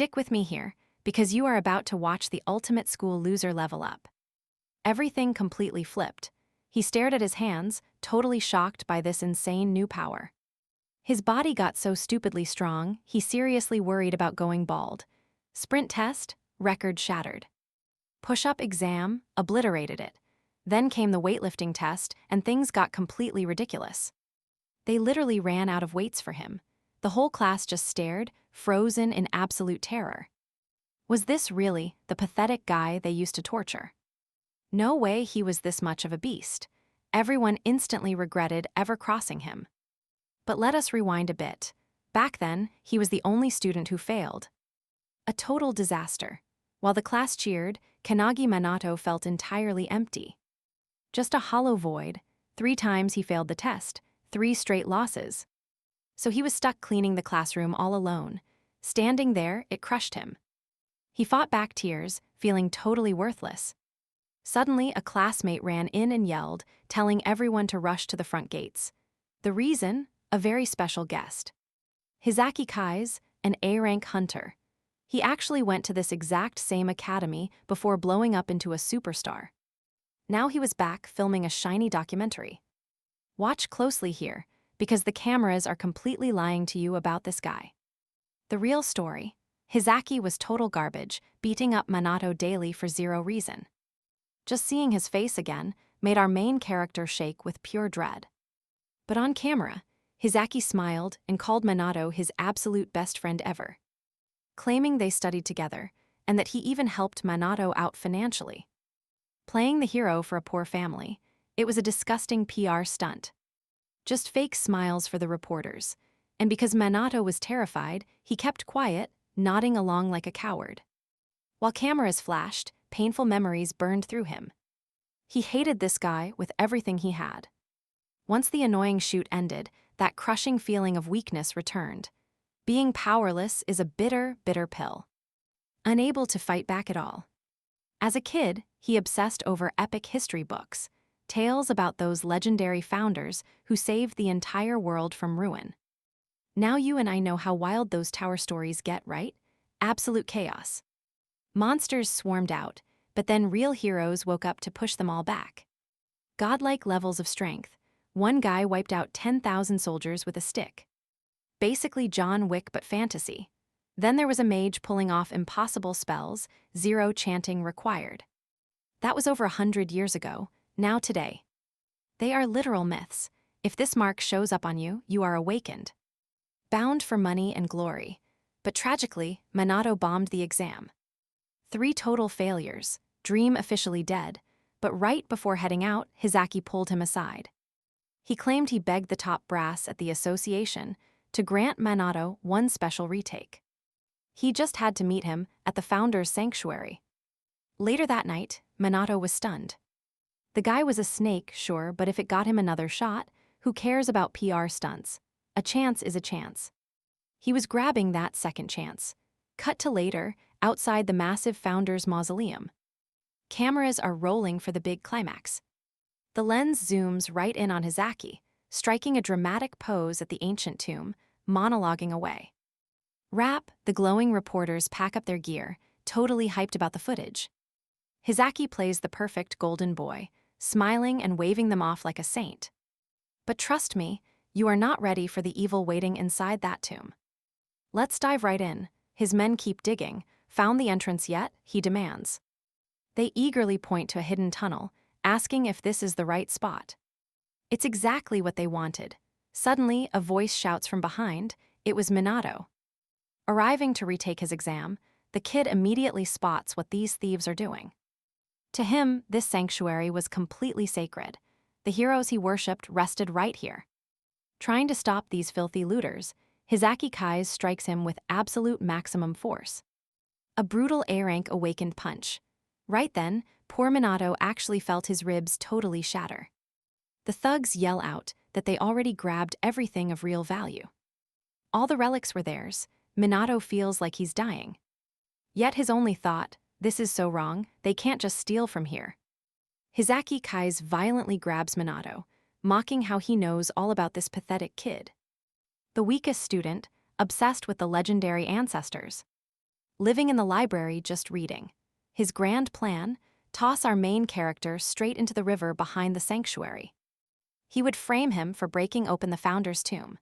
Stick with me here, because you are about to watch the ultimate school loser level up. Everything completely flipped. He stared at his hands, totally shocked by this insane new power. His body got so stupidly strong, he seriously worried about going bald. Sprint test, record shattered. Push-up exam, obliterated it. Then came the weightlifting test, and things got completely ridiculous. They literally ran out of weights for him. The whole class just stared, frozen in absolute terror. Was this really the pathetic guy they used to torture? No way he was this much of a beast. Everyone instantly regretted ever crossing him. But let us rewind a bit. Back then, he was the only student who failed. A total disaster. While the class cheered, Kanagi Manato felt entirely empty. Just a hollow void. 3 times he failed the test, 3 straight losses. So he was stuck cleaning the classroom all alone. Standing there, it crushed him. He fought back tears, feeling totally worthless. Suddenly, a classmate ran in and yelled, telling everyone to rush to the front gates. The reason? A very special guest. Hizaki Kais, an A-rank hunter. He actually went to this exact same academy before blowing up into a superstar. Now he was back filming a shiny documentary. Watch closely here, because the cameras are completely lying to you about this guy. The real story: Hizaki was total garbage, beating up Manato daily for 0 reason. Just seeing his face again made our main character shake with pure dread. But on camera, Hizaki smiled and called Manato his absolute best friend ever, claiming they studied together and that he even helped Manato out financially. Playing the hero for a poor family, it was a disgusting PR stunt. Just fake smiles for the reporters, and because Manato was terrified, he kept quiet, nodding along like a coward. While cameras flashed, painful memories burned through him. He hated this guy with everything he had. Once the annoying shoot ended, that crushing feeling of weakness returned. Being powerless is a bitter, bitter pill. Unable to fight back at all. As a kid, he obsessed over epic history books, tales about those legendary founders who saved the entire world from ruin. Now you and I know how wild those tower stories get, right? Absolute chaos. Monsters swarmed out, but then real heroes woke up to push them all back. Godlike levels of strength. One guy wiped out 10,000 soldiers with a stick. Basically John Wick but fantasy. Then there was a mage pulling off impossible spells, 0 chanting required. That was over 100 years ago, now today. They are literal myths. If this mark shows up on you, you are awakened. Bound for money and glory. But tragically, Manato bombed the exam. 3 total failures, dream officially dead, but right before heading out, Hizaki pulled him aside. He claimed he begged the top brass at the association to grant Manato one special retake. He just had to meet him at the founder's sanctuary. Later that night, Manato was stunned. The guy was a snake, sure, but if it got him another shot, who cares about PR stunts? A chance is a chance. He was grabbing that second chance. Cut to later, outside the massive founder's mausoleum. Cameras are rolling for the big climax. The lens zooms right in on Hizaki, striking a dramatic pose at the ancient tomb, monologuing away. The glowing reporters pack up their gear, totally hyped about the footage. Hizaki plays the perfect golden boy, smiling and waving them off like a saint. But trust me, you are not ready for the evil waiting inside that tomb. Let's dive right in. His men keep digging. Found the entrance yet? He demands. They eagerly point to a hidden tunnel, asking if this is the right spot. It's exactly what they wanted. Suddenly, a voice shouts from behind. It was Minato. Arriving to retake his exam, the kid immediately spots what these thieves are doing. To him, this sanctuary was completely sacred. The heroes he worshipped rested right here. Trying to stop these filthy looters, Hizaki Kais strikes him with absolute maximum force. A brutal A-rank awakened punch. Right then, poor Minato actually felt his ribs totally shatter. The thugs yell out that they already grabbed everything of real value. All the relics were theirs. Minato feels like he's dying. Yet his only thought, this is so wrong, they can't just steal from here. Hizaki Kais violently grabs Minato, mocking how he knows all about this pathetic kid. The weakest student, obsessed with the legendary ancestors. living in the library just reading. His grand plan? Toss our main character straight into the river behind the sanctuary. He would frame him for breaking open the founder's tomb.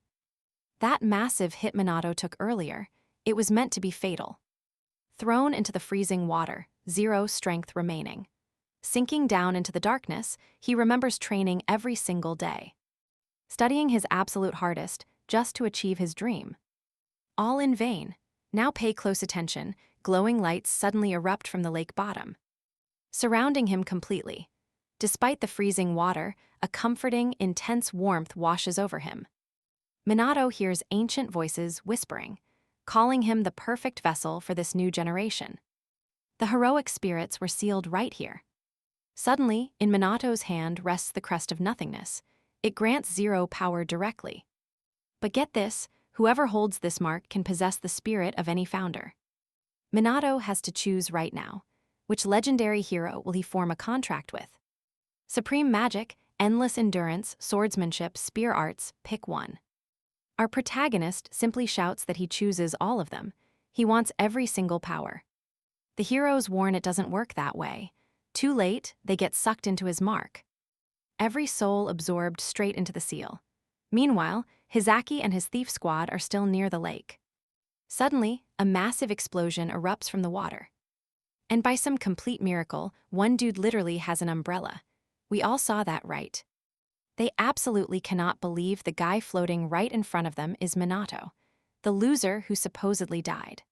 That massive hit Manato took earlier, it was meant to be fatal. Thrown into the freezing water, 0 strength remaining. Sinking down into the darkness, he remembers training every single day. Studying his absolute hardest just to achieve his dream. All in vain. Now pay close attention, glowing lights suddenly erupt from the lake bottom, surrounding him completely. Despite the freezing water, a comforting, intense warmth washes over him. Minato hears ancient voices whispering, calling him the perfect vessel for this new generation. The heroic spirits were sealed right here. Suddenly, in Minato's hand rests the Crest of Nothingness. It grants 0 power directly. But get this, whoever holds this mark can possess the spirit of any founder. Minato has to choose right now. Which legendary hero will he form a contract with? Supreme magic, endless endurance, swordsmanship, spear arts, pick one. Our protagonist simply shouts that he chooses all of them. He wants every single power. The heroes warn it doesn't work that way. Too late, they get sucked into his mark. Every soul absorbed straight into the seal. Meanwhile, Hizaki and his thief squad are still near the lake. Suddenly, a massive explosion erupts from the water. And by some complete miracle, one dude literally has an umbrella. We all saw that, right? They absolutely cannot believe the guy floating right in front of them is Minato, the loser who supposedly died.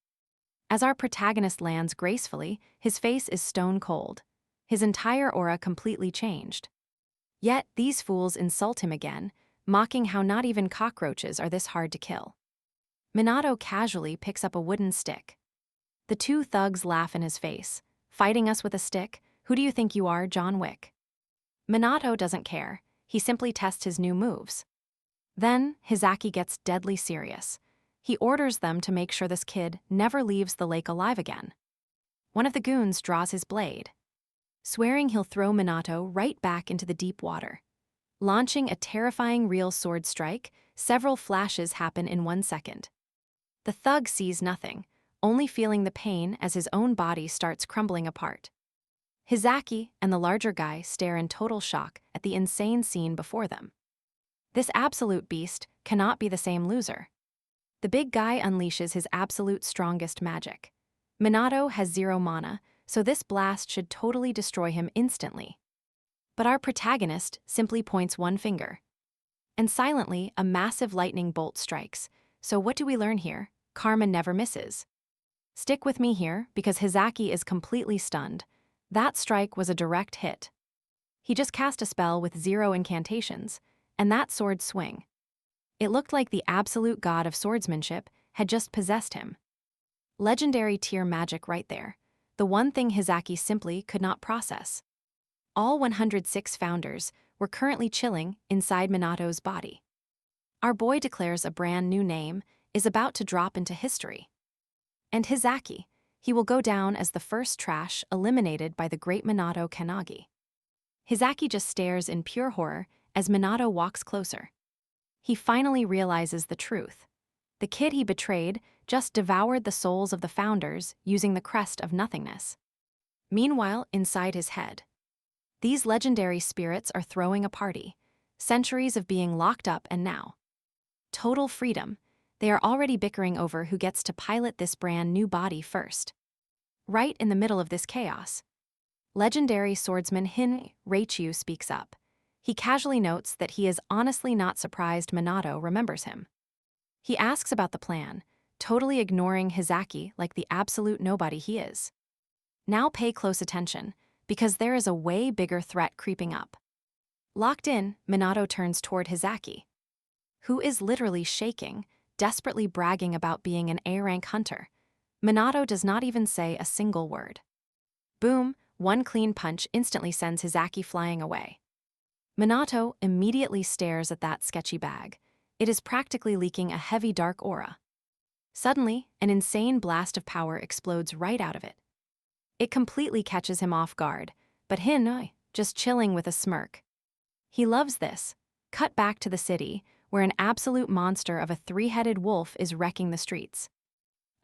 As our protagonist lands gracefully, his face is stone cold. His entire aura completely changed. Yet, these fools insult him again, mocking how not even cockroaches are this hard to kill. Minato casually picks up a wooden stick. The two thugs laugh in his face. Fighting us with a stick? Who do you think you are, John Wick? Minato doesn't care. He simply tests his new moves. Then, Hizaki gets deadly serious. He orders them to make sure this kid never leaves the lake alive again. One of the goons draws his blade, swearing he'll throw Minato right back into the deep water. Launching a terrifying real sword strike, several flashes happen in 1 second. The thug sees nothing, only feeling the pain as his own body starts crumbling apart. Hizaki and the larger guy stare in total shock at the insane scene before them. This absolute beast cannot be the same loser. The big guy unleashes his absolute strongest magic. Minato has 0 mana, so this blast should totally destroy him instantly. But our protagonist simply points one finger. And silently, a massive lightning bolt strikes. So what do we learn here? Karma never misses. Stick with me here, because Hizaki is completely stunned. That strike was a direct hit. He just cast a spell with 0 incantations, and that sword swing. It looked like the absolute god of swordsmanship had just possessed him. Legendary tier magic right there, the one thing Hizaki simply could not process. All 106 founders were currently chilling inside Minato's body. Our boy declares a brand new name is about to drop into history. And Hizaki, he will go down as the first trash eliminated by the great Minato Kanagi. Hizaki just stares in pure horror as Minato walks closer. He finally realizes the truth. The kid he betrayed just devoured the souls of the founders using the Crest of Nothingness. Meanwhile, inside his head, these legendary spirits are throwing a party. Centuries of being locked up and now total freedom. They are already bickering over who gets to pilot this brand new body first. Right in the middle of this chaos, legendary swordsman Reichu speaks up. He casually notes that he is honestly not surprised Minato remembers him. He asks about the plan, totally ignoring Hizaki like the absolute nobody he is. Now pay close attention, because there is a way bigger threat creeping up. Locked in, Minato turns toward Hizaki, who is literally shaking, desperately bragging about being an A-rank hunter. Minato does not even say a single word. Boom, one clean punch instantly sends Hizaki flying away. Minato immediately stares at that sketchy bag. It is practically leaking a heavy dark aura. Suddenly, an insane blast of power explodes right out of it. It completely catches him off guard, but just chilling with a smirk. He loves this. Cut back to the city, where an absolute monster of a 3-headed wolf is wrecking the streets.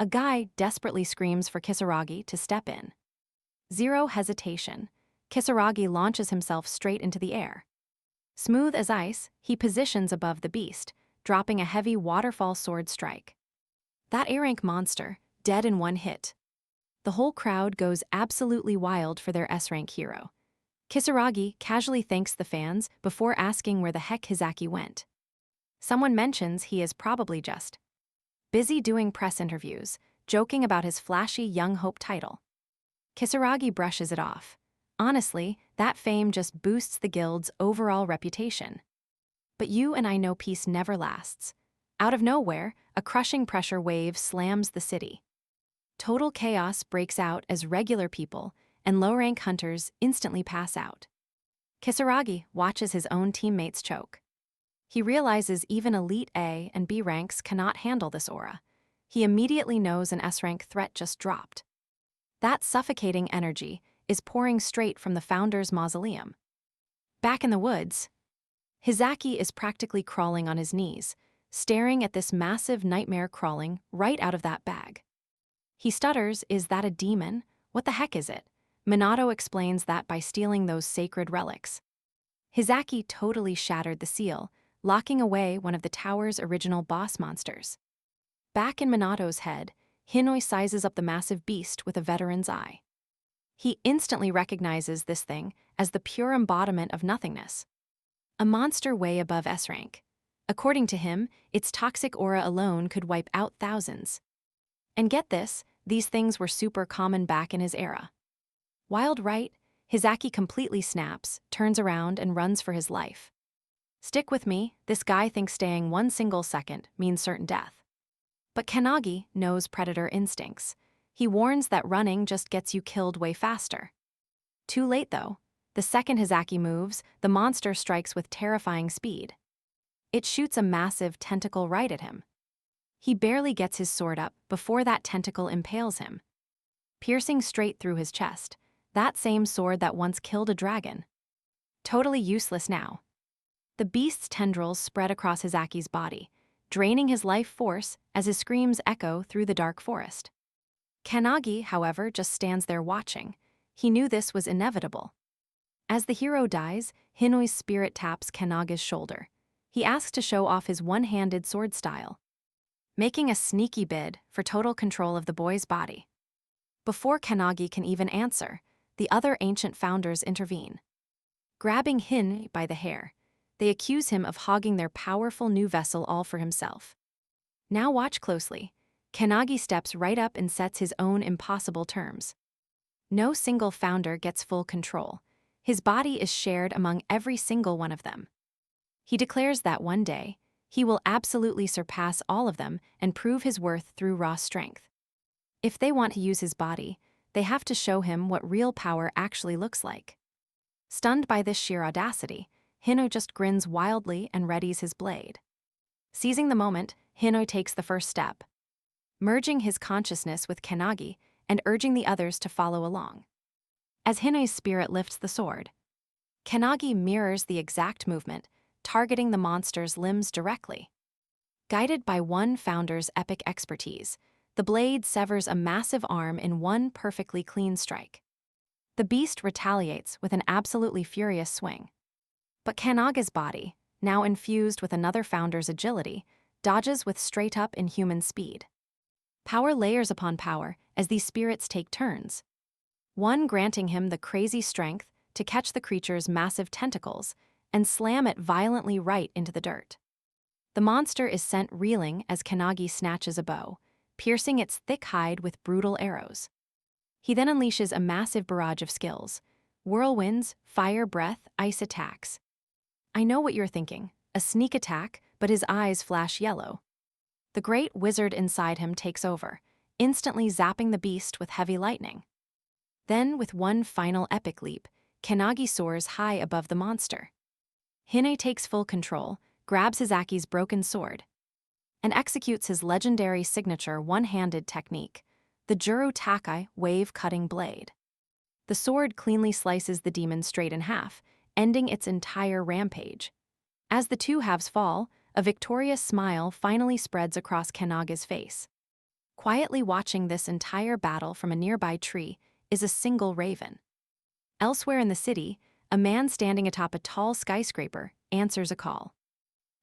A guy desperately screams for Kisaragi to step in. Zero hesitation. Kisaragi launches himself straight into the air. Smooth as ice, he positions above the beast, dropping a heavy waterfall sword strike. That A-rank monster, dead in one hit. The whole crowd goes absolutely wild for their S-rank hero. Kisaragi casually thanks the fans before asking where the heck Hizaki went. Someone mentions he is probably just busy doing press interviews, joking about his flashy young hope title. Kisaragi brushes it off. Honestly, that fame just boosts the guild's overall reputation. But you and I know peace never lasts. Out of nowhere, a crushing pressure wave slams the city. Total chaos breaks out as regular people and low-rank hunters instantly pass out. Kisaragi watches his own teammates choke. He realizes even elite A and B ranks cannot handle this aura. He immediately knows an S-rank threat just dropped. That suffocating energy is pouring straight from the founder's mausoleum. Back in the woods, Hizaki is practically crawling on his knees, staring at this massive nightmare crawling right out of that bag. He stutters, "Is that a demon? What the heck is it?" Minato explains that by stealing those sacred relics. Hizaki totally shattered the seal, locking away one of the tower's original boss monsters. Back in Minato's head, Hinoi sizes up the massive beast with a veteran's eye. He instantly recognizes this thing as the pure embodiment of nothingness. A monster way above S-rank. According to him, its toxic aura alone could wipe out thousands. And get this, these things were super common back in his era. Wild right, Hizaki completely snaps, turns around, and runs for his life. Stick with me, this guy thinks staying one single second means certain death. But Kanagi knows predator instincts. He warns that running just gets you killed way faster. Too late though. The second Hizaki moves, the monster strikes with terrifying speed. It shoots a massive tentacle right at him. He barely gets his sword up before that tentacle impales him, piercing straight through his chest, that same sword that once killed a dragon. Totally useless now. The beast's tendrils spread across Hizaki's body, draining his life force as his screams echo through the dark forest. Kanagi, however, just stands there watching. He knew this was inevitable. As the hero dies, Hinoi's spirit taps Kanagi's shoulder. He asks to show off his one-handed sword style, making a sneaky bid for total control of the boy's body. Before Kanagi can even answer, the other ancient founders intervene. Grabbing Hin by the hair, they accuse him of hogging their powerful new vessel all for himself. Now watch closely. Kanagi steps right up and sets his own impossible terms. No single founder gets full control. His body is shared among every single one of them. He declares that one day, he will absolutely surpass all of them and prove his worth through raw strength. If they want to use his body, they have to show him what real power actually looks like. Stunned by this sheer audacity, Hinoi just grins wildly and readies his blade. Seizing the moment, Hinoi takes the first step, merging his consciousness with Kanagi and urging the others to follow along. As Hinoi's spirit lifts the sword, Kanagi mirrors the exact movement, targeting the monster's limbs directly. Guided by one founder's epic expertise, the blade severs a massive arm in one perfectly clean strike. The beast retaliates with an absolutely furious swing. But Kanagi's body, now infused with another founder's agility, dodges with straight-up inhuman speed. Power layers upon power as these spirits take turns, one granting him the crazy strength to catch the creature's massive tentacles and slam it violently right into the dirt. The monster is sent reeling as Kanagi snatches a bow, piercing its thick hide with brutal arrows. He then unleashes a massive barrage of skills: whirlwinds, fire breath, ice attacks. I know what you're thinking, a sneak attack, but his eyes flash yellow. The great wizard inside him takes over, instantly zapping the beast with heavy lightning. Then, with one final epic leap, Kanagi soars high above the monster. Hinoi takes full control, grabs Hizaki's broken sword, and executes his legendary signature one-handed technique, the Juru Takai wave-cutting blade. The sword cleanly slices the demon straight in half, ending its entire rampage. As the two halves fall, a victorious smile finally spreads across Kanagi's face. Quietly watching this entire battle from a nearby tree is a single raven. Elsewhere in the city, a man standing atop a tall skyscraper answers a call.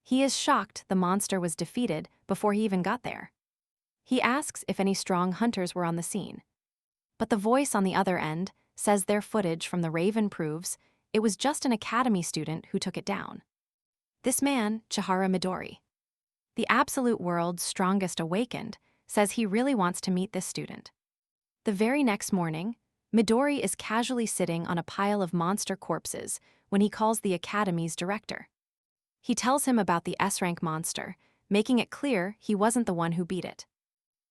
He is shocked the monster was defeated before he even got there. He asks if any strong hunters were on the scene. But the voice on the other end says their footage from the raven proves it was just an academy student who took it down. This man, Chihara Midori, the absolute world's strongest awakened, says he really wants to meet this student. The very next morning, Midori is casually sitting on a pile of monster corpses when he calls the academy's director. He tells him about the S-rank monster, making it clear he wasn't the one who beat it.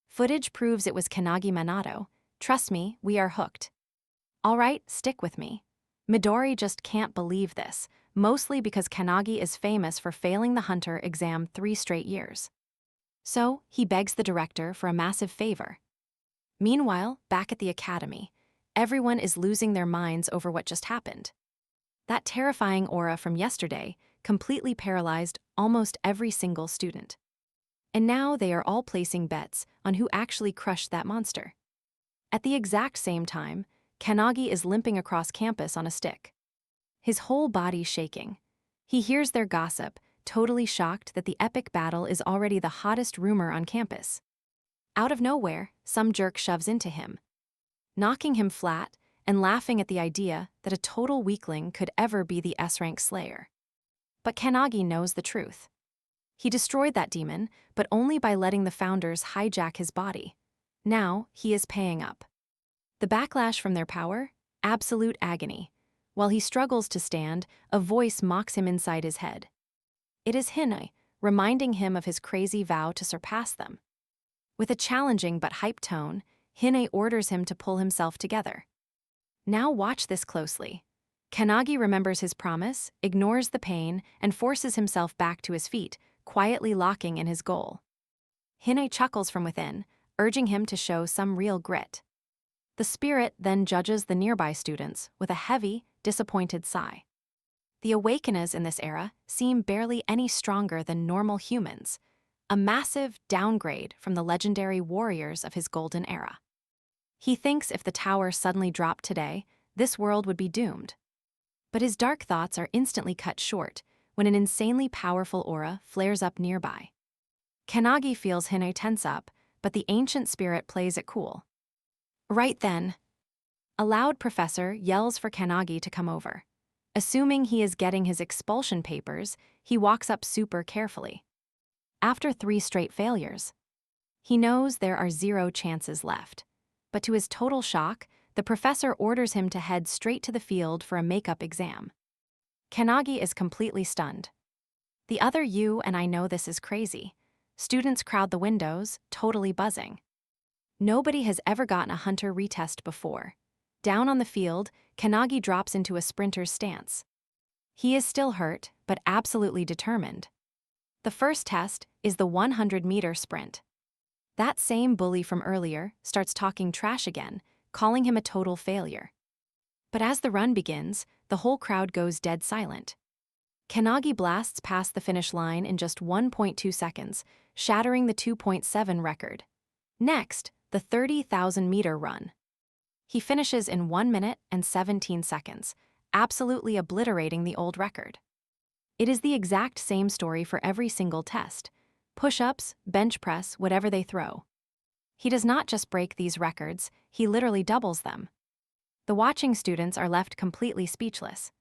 Footage proves it was Kanagi Manato. Trust me, we are hooked. All right, stick with me. Midori just can't believe this, mostly because Kanagi is famous for failing the hunter exam 3 straight years. So, he begs the director for a massive favor. Meanwhile, back at the academy, everyone is losing their minds over what just happened. That terrifying aura from yesterday completely paralyzed almost every single student. And now they are all placing bets on who actually crushed that monster. At the exact same time, Kanagi is limping across campus on a stick. His whole body shaking. He hears their gossip, totally shocked that the epic battle is already the hottest rumor on campus. Out of nowhere, some jerk shoves into him, knocking him flat and laughing at the idea that a total weakling could ever be the S-rank slayer. But Kanagi knows the truth. He destroyed that demon, but only by letting the founders hijack his body. Now, he is paying up. The backlash from their power? Absolute agony. While he struggles to stand, a voice mocks him inside his head. It is Hinai, reminding him of his crazy vow to surpass them. With a challenging but hyped tone, Hinai orders him to pull himself together. Now watch this closely. Kanagi remembers his promise, ignores the pain, and forces himself back to his feet, quietly locking in his goal. Hinai chuckles from within, urging him to show some real grit. The spirit then judges the nearby students with a heavy, disappointed sigh. The awakeners in this era seem barely any stronger than normal humans, a massive downgrade from the legendary warriors of his golden era. He thinks if the tower suddenly dropped today, this world would be doomed. But his dark thoughts are instantly cut short when an insanely powerful aura flares up nearby. Kanagi feels Hinai tense up, but the ancient spirit plays it cool. Right then, a loud professor yells for Kanagi to come over. Assuming he is getting his expulsion papers, he walks up super carefully. After 3 straight failures, he knows there are 0 chances left. But to his total shock, the professor orders him to head straight to the field for a makeup exam. Kanagi is completely stunned. The other you and I know this is crazy. Students crowd the windows, totally buzzing. Nobody has ever gotten a hunter retest before. Down on the field, Kanagi drops into a sprinter's stance. He is still hurt, but absolutely determined. The first test is the 100-meter sprint. That same bully from earlier starts talking trash again, calling him a total failure. But as the run begins, the whole crowd goes dead silent. Kanagi blasts past the finish line in just 1.2 seconds, shattering the 2.7 record. Next, the 30,000-meter run. He finishes in 1 minute and 17 seconds, absolutely obliterating the old record. It is the exact same story for every single test. Push-ups, bench press, whatever they throw. He does not just break these records, he literally doubles them. The watching students are left completely speechless.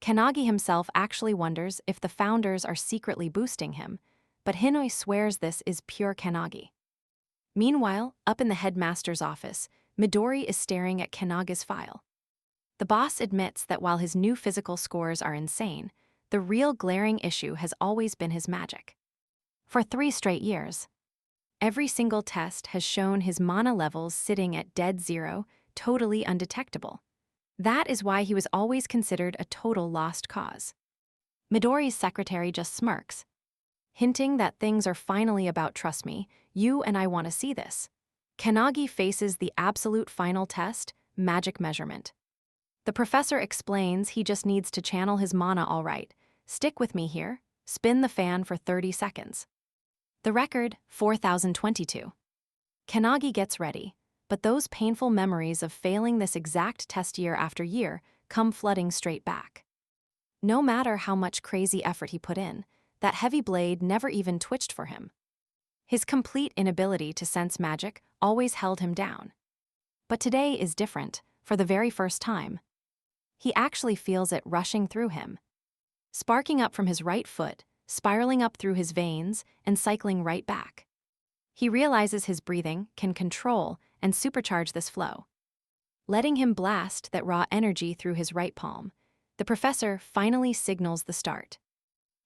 Kanagi himself actually wonders if the founders are secretly boosting him, but Hinoi swears this is pure Kanagi. Meanwhile, up in the headmaster's office, Midori is staring at Kanagi's file. The boss admits that while his new physical scores are insane, the real glaring issue has always been his magic. For 3 straight years, every single test has shown his mana levels sitting at dead 0, totally undetectable. That is why he was always considered a total lost cause. Midori's secretary just smirks, hinting that things are finally about trust me, you and I want to see this. Kanagi faces the absolute final test, magic measurement. The professor explains he just needs to channel his mana all right. Stick with me here, spin the fan for 30 seconds. The record, 4,022. Kanagi gets ready, but those painful memories of failing this exact test year after year come flooding straight back. No matter how much crazy effort he put in, that heavy blade never even twitched for him. His complete inability to sense magic always held him down. But today is different, for the very first time. He actually feels it rushing through him, sparking up from his right foot, spiraling up through his veins, and cycling right back. He realizes his breathing can control and supercharge this flow. Letting him blast that raw energy through his right palm, the professor finally signals the start.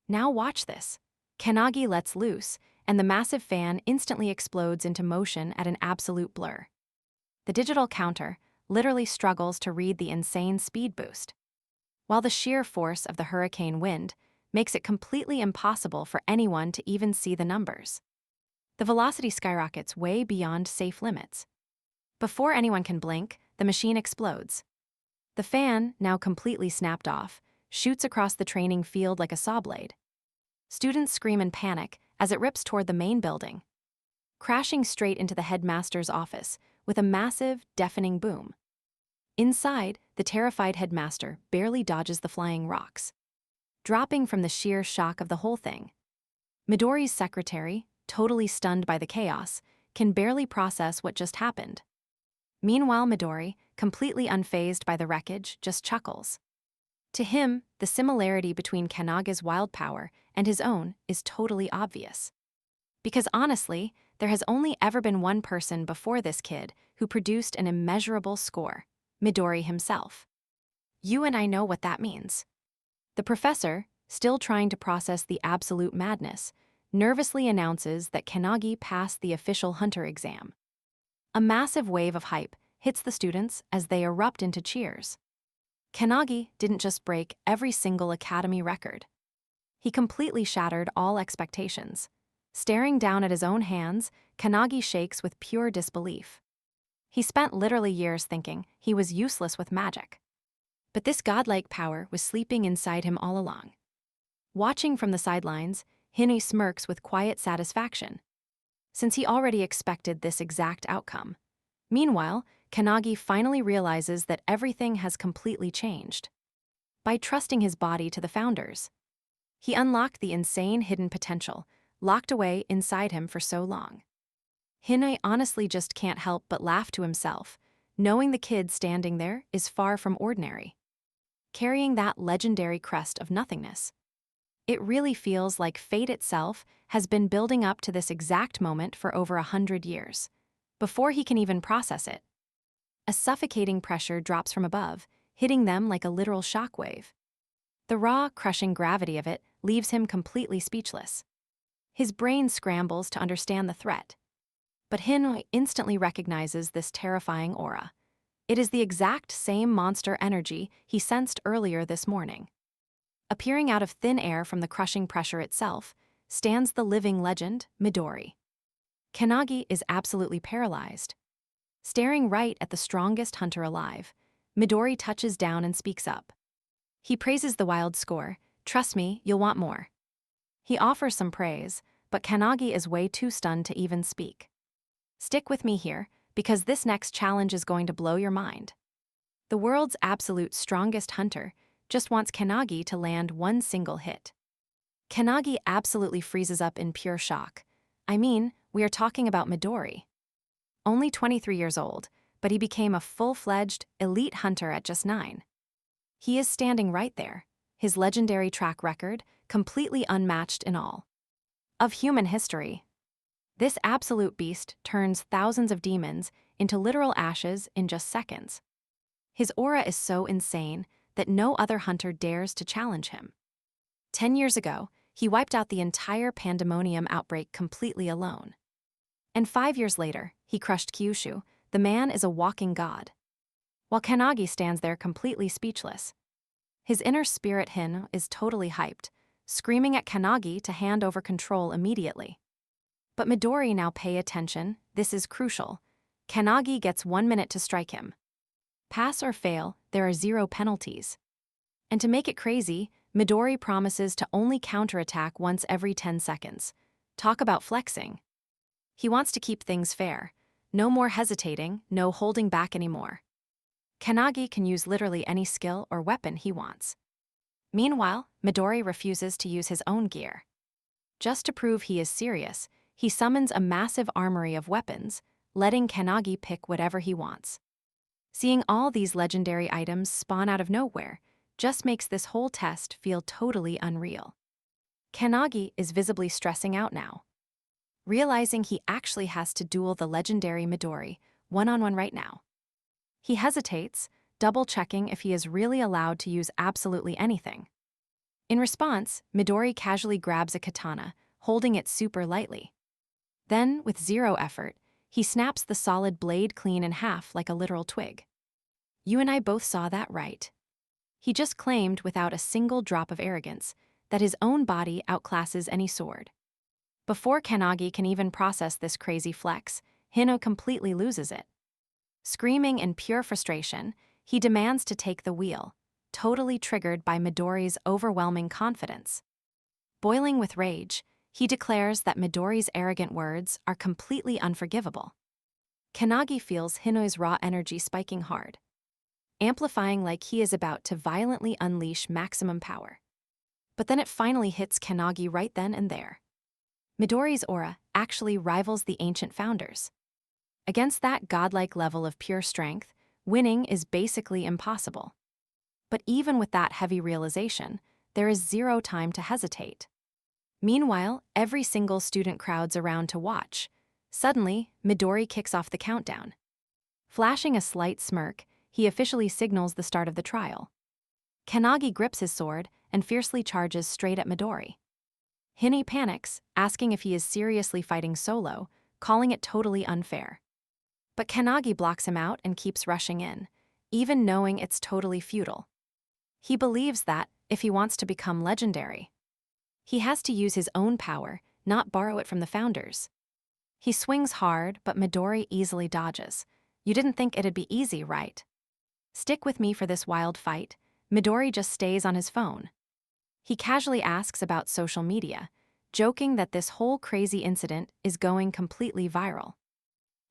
Now watch this. Kanagi lets loose, and the massive fan instantly explodes into motion at an absolute blur. The digital counter literally struggles to read the insane speed boost, while the sheer force of the hurricane wind makes it completely impossible for anyone to even see the numbers. The velocity skyrockets way beyond safe limits. Before anyone can blink, the machine explodes. The fan, now completely snapped off, shoots across the training field like a saw blade. Students scream in panic as it rips toward the main building, crashing straight into the headmaster's office with a massive, deafening boom. Inside, the terrified headmaster barely dodges the flying rocks, dropping from the sheer shock of the whole thing. Midori's secretary, totally stunned by the chaos, can barely process what just happened. Meanwhile, Midori, completely unfazed by the wreckage, just chuckles. To him, the similarity between Kanagi's wild power and his own is totally obvious. Because honestly, there has only ever been one person before this kid who produced an immeasurable score: Midori himself. You and I know what that means. The professor, still trying to process the absolute madness, nervously announces that Kanagi passed the official hunter exam. A massive wave of hype hits the students as they erupt into cheers. Kanagi didn't just break every single academy record. He completely shattered all expectations. Staring down at his own hands, Kanagi shakes with pure disbelief. He spent literally years thinking he was useless with magic. But this godlike power was sleeping inside him all along. Watching from the sidelines, Hinui smirks with quiet satisfaction, since he already expected this exact outcome. Meanwhile, Kanagi finally realizes that everything has completely changed. By trusting his body to the founders, he unlocked the insane hidden potential locked away inside him for so long. Hinui honestly just can't help but laugh to himself, knowing the kid standing there is far from ordinary, carrying that legendary crest of nothingness. It really feels like fate itself has been building up to this exact moment for over 100 years, before he can even process it. A suffocating pressure drops from above, hitting them like a literal shockwave. The raw, crushing gravity of it leaves him completely speechless. His brain scrambles to understand the threat. But Hinui instantly recognizes this terrifying aura. It is the exact same monster energy he sensed earlier this morning. Appearing out of thin air from the crushing pressure itself stands the living legend, Midori. Kanagi is absolutely paralyzed. Staring right at the strongest hunter alive, Midori touches down and speaks up. He praises the wild score. "Trust me, you'll want more." He offers some praise, but Kanagi is way too stunned to even speak. "Stick with me here, because this next challenge is going to blow your mind." The world's absolute strongest hunter just wants Kanagi to land one single hit. Kanagi absolutely freezes up in pure shock. I mean, we are talking about Midori. Only 23 years old, but he became a full-fledged, elite hunter at just 9. He is standing right there, his legendary track record completely unmatched in all of human history. This absolute beast turns thousands of demons into literal ashes in just seconds. His aura is so insane that no other hunter dares to challenge him. 10 years ago, he wiped out the entire pandemonium outbreak completely alone. And 5 years later, he crushed Kyushu. The man is a walking god. While Kanagi stands there completely speechless. His inner spirit Hin is totally hyped, screaming at Kanagi to hand over control immediately. But Midori, now pay attention, this is crucial. Kanagi gets 1 minute to strike him. Pass or fail, there are 0 penalties. And to make it crazy, Midori promises to only counterattack once every 10 seconds. Talk about flexing. He wants to keep things fair, No more hesitating, no holding back anymore. Kanagi can use literally any skill or weapon he wants. Meanwhile, Midori refuses to use his own gear. Just to prove he is serious, he summons a massive armory of weapons, letting Kanagi pick whatever he wants. Seeing all these legendary items spawn out of nowhere just makes this whole test feel totally unreal. Kanagi is visibly stressing out now, realizing he actually has to duel the legendary Midori one-on-one right now. He hesitates, double-checking if he is really allowed to use absolutely anything. In response, Midori casually grabs a katana, holding it super lightly. Then, with zero effort, he snaps the solid blade clean in half like a literal twig. You and I both saw that, right? He just claimed without a single drop of arrogance that his own body outclasses any sword. Before Kanagi can even process this crazy flex, Hino completely loses it. Screaming in pure frustration, he demands to take the wheel, totally triggered by Midori's overwhelming confidence. Boiling with rage, he declares that Midori's arrogant words are completely unforgivable. Kanagi feels Hino's raw energy spiking hard, amplifying like he is about to violently unleash maximum power. But then it finally hits Kanagi right then and there. Midori's aura actually rivals the ancient founders. Against that godlike level of pure strength, winning is basically impossible. But even with that heavy realization, there is zero time to hesitate. Meanwhile, every single student crowds around to watch. Suddenly, Midori kicks off the countdown. Flashing a slight smirk, he officially signals the start of the trial. Kanagi grips his sword and fiercely charges straight at Midori. Hino panics, asking if he is seriously fighting solo, calling it totally unfair. But Kanagi blocks him out and keeps rushing in, even knowing it's totally futile. He believes that, if he wants to become legendary, he has to use his own power, not borrow it from the founders. He swings hard, but Midori easily dodges. You didn't think it'd be easy, right? Stick with me for this wild fight. Midori just stays on his phone. He casually asks about social media, joking that this whole crazy incident is going completely viral.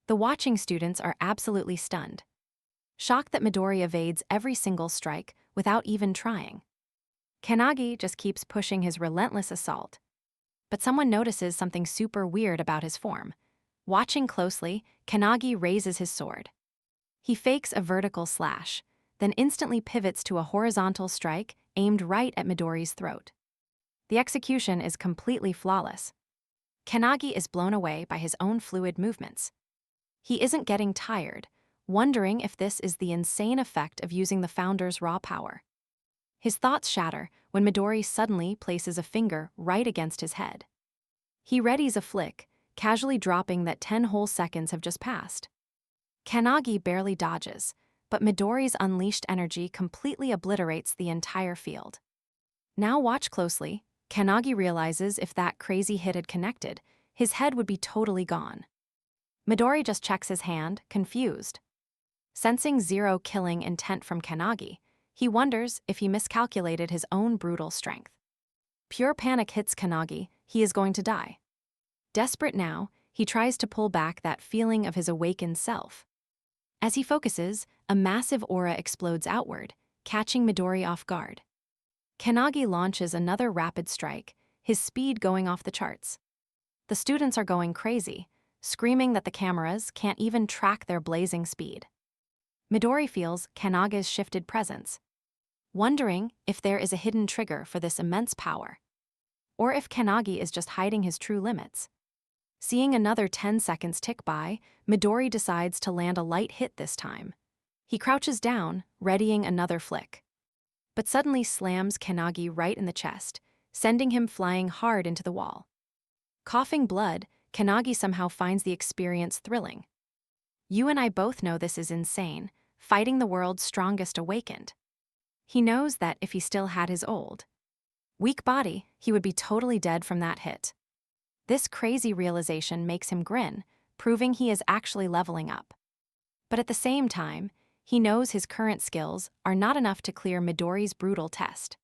The watching students are absolutely stunned, shocked that Midori evades every single strike without even trying. Kanagi just keeps pushing his relentless assault. But someone notices something super weird about his form. Watching closely, Kanagi raises his sword. He fakes a vertical slash, then instantly pivots to a horizontal strike aimed right at Midori's throat. The execution is completely flawless. Kanagi is blown away by his own fluid movements. He isn't getting tired, wondering if this is the insane effect of using the founder's raw power. His thoughts shatter when Midori suddenly places a finger right against his head. He readies a flick, casually dropping that 10 whole seconds have just passed. Kanagi barely dodges, but Midori's unleashed energy completely obliterates the entire field. Now watch closely. Kanagi realizes if that crazy hit had connected, his head would be totally gone. Midori just checks his hand, confused. Sensing zero killing intent from Kanagi, he wonders if he miscalculated his own brutal strength. Pure panic hits Kanagi, he is going to die. Desperate now, he tries to pull back that feeling of his awakened self. As he focuses, a massive aura explodes outward, catching Midori off guard. Kanagi launches another rapid strike, his speed going off the charts. The students are going crazy, screaming that the cameras can't even track their blazing speed. Midori feels Kanagi's shifted presence, wondering if there is a hidden trigger for this immense power, or if Kanagi is just hiding his true limits. Seeing another 10 seconds tick by, Midori decides to land a light hit this time. He crouches down, readying another flick, but suddenly slams Kanagi right in the chest, sending him flying hard into the wall. Coughing blood, Kanagi somehow finds the experience thrilling. You and I both know this is insane, fighting the world's strongest awakened. He knows that if he still had his old, weak body, he would be totally dead from that hit. This crazy realization makes him grin, proving he is actually leveling up. But at the same time, he knows his current skills are not enough to clear Midori's brutal test.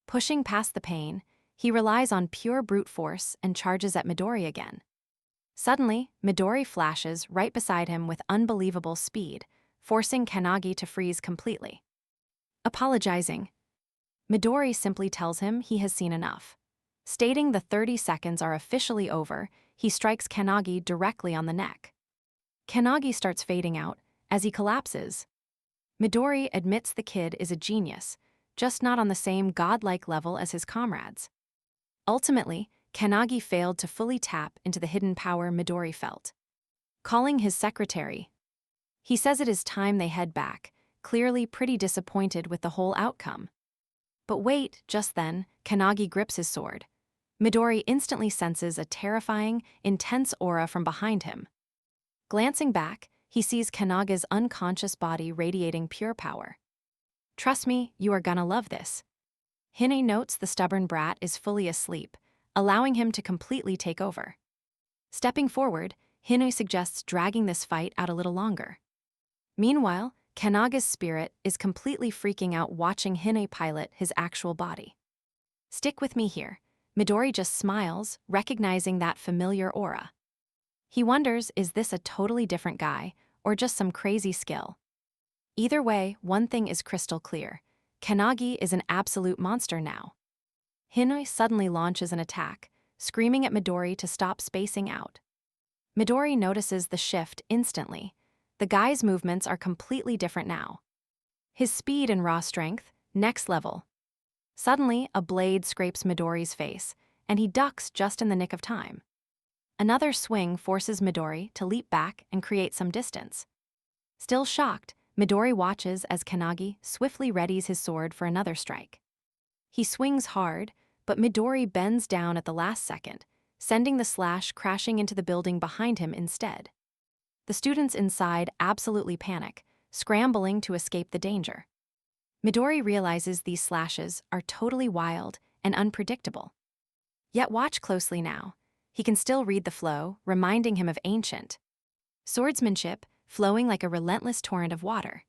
Pushing past the pain, he relies on pure brute force and charges at Midori again. Suddenly, Midori flashes right beside him with unbelievable speed, forcing Kanagi to freeze completely. Apologizing, Midori simply tells him he has seen enough. Stating the 30 seconds are officially over, he strikes Kanagi directly on the neck. Kanagi starts fading out as he collapses. Midori admits the kid is a genius, just not on the same godlike level as his comrades. Ultimately, Kanagi failed to fully tap into the hidden power Midori felt. Calling his secretary, he says it is time they head back, clearly pretty disappointed with the whole outcome. But wait, just then, Kanagi grips his sword. Midori instantly senses a terrifying, intense aura from behind him. Glancing back, he sees Kanaga's unconscious body radiating pure power. Trust me, you are gonna love this. Hine notes the stubborn brat is fully asleep, allowing him to completely take over. Stepping forward, Hine suggests dragging this fight out a little longer. Meanwhile, Kanaga's spirit is completely freaking out watching Hine pilot his actual body. Stick with me here. Midori just smiles, recognizing that familiar aura. He wonders, is this a totally different guy, or just some crazy skill? Either way, one thing is crystal clear. Kanagi is an absolute monster now. Hine suddenly launches an attack, screaming at Midori to stop spacing out. Midori notices the shift instantly. The guy's movements are completely different now. His speed and raw strength, next level. Suddenly, a blade scrapes Midori's face, and he ducks just in the nick of time. Another swing forces Midori to leap back and create some distance. Still shocked, Midori watches as Kanagi swiftly readies his sword for another strike. He swings hard, but Midori bends down at the last second, sending the slash crashing into the building behind him instead. The students inside absolutely panic, scrambling to escape the danger. Midori realizes these slashes are totally wild and unpredictable. Yet watch closely now. He can still read the flow, reminding him of ancient swordsmanship, flowing like a relentless torrent of water.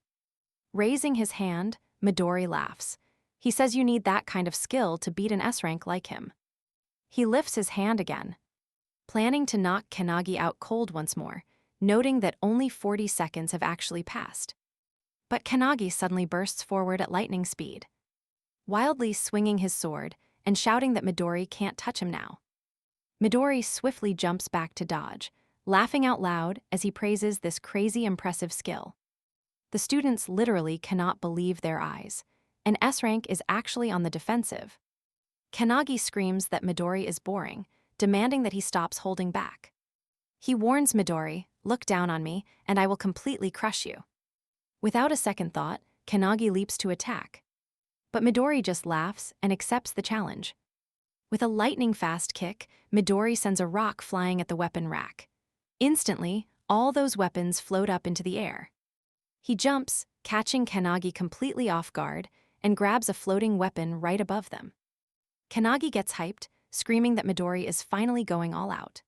Raising his hand, Midori laughs. He says you need that kind of skill to beat an S-rank like him. He lifts his hand again, planning to knock Kanagi out cold once more, noting that only 40 seconds have actually passed. But Kanagi suddenly bursts forward at lightning speed, wildly swinging his sword and shouting that Midori can't touch him now. Midori swiftly jumps back to dodge, laughing out loud as he praises this crazy impressive skill. The students literally cannot believe their eyes. An S-rank is actually on the defensive. Kanagi screams that Midori is boring, demanding that he stops holding back. He warns Midori, "Look down on me, and I will completely crush you." Without a second thought, Kanagi leaps to attack. But Midori just laughs and accepts the challenge. With a lightning-fast kick, Midori sends a rock flying at the weapon rack. Instantly, all those weapons float up into the air. He jumps, catching Kanagi completely off guard, and grabs a floating weapon right above them. Kanagi gets hyped, screaming that Midori is finally going all out.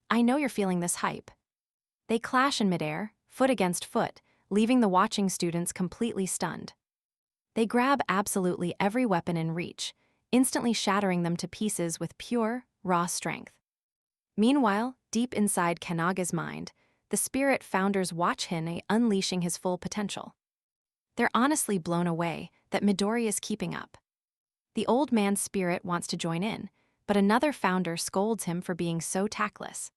I know you're feeling this hype. They clash in midair, foot against foot, leaving the watching students completely stunned. They grab absolutely every weapon in reach, instantly shattering them to pieces with pure, raw strength. Meanwhile, deep inside Kanaga's mind, the spirit founders watch Hine unleashing his full potential. They're honestly blown away that Midori is keeping up. The old man's spirit wants to join in, but another founder scolds him for being so tactless.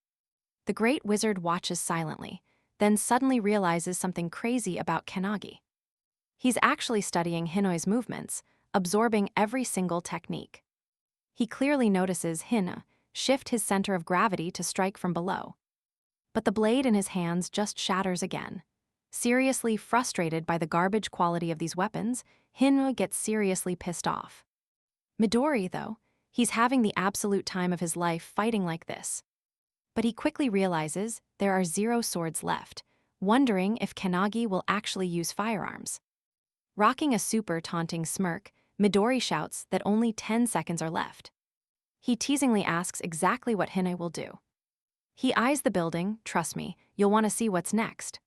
The great wizard watches silently, then suddenly realizes something crazy about Kanagi. He's actually studying Hinoi's movements, absorbing every single technique. He clearly notices Hine shift his center of gravity to strike from below. But the blade in his hands just shatters again. Seriously frustrated by the garbage quality of these weapons, Hine gets seriously pissed off. Midori, though, he's having the absolute time of his life fighting like this. But he quickly realizes there are 0 swords left, wondering if Kanagi will actually use firearms. Rocking a super taunting smirk, Midori shouts that only 10 seconds are left. He teasingly asks exactly what Hine will do. He eyes the building, "Trust me, you'll want to see what's next."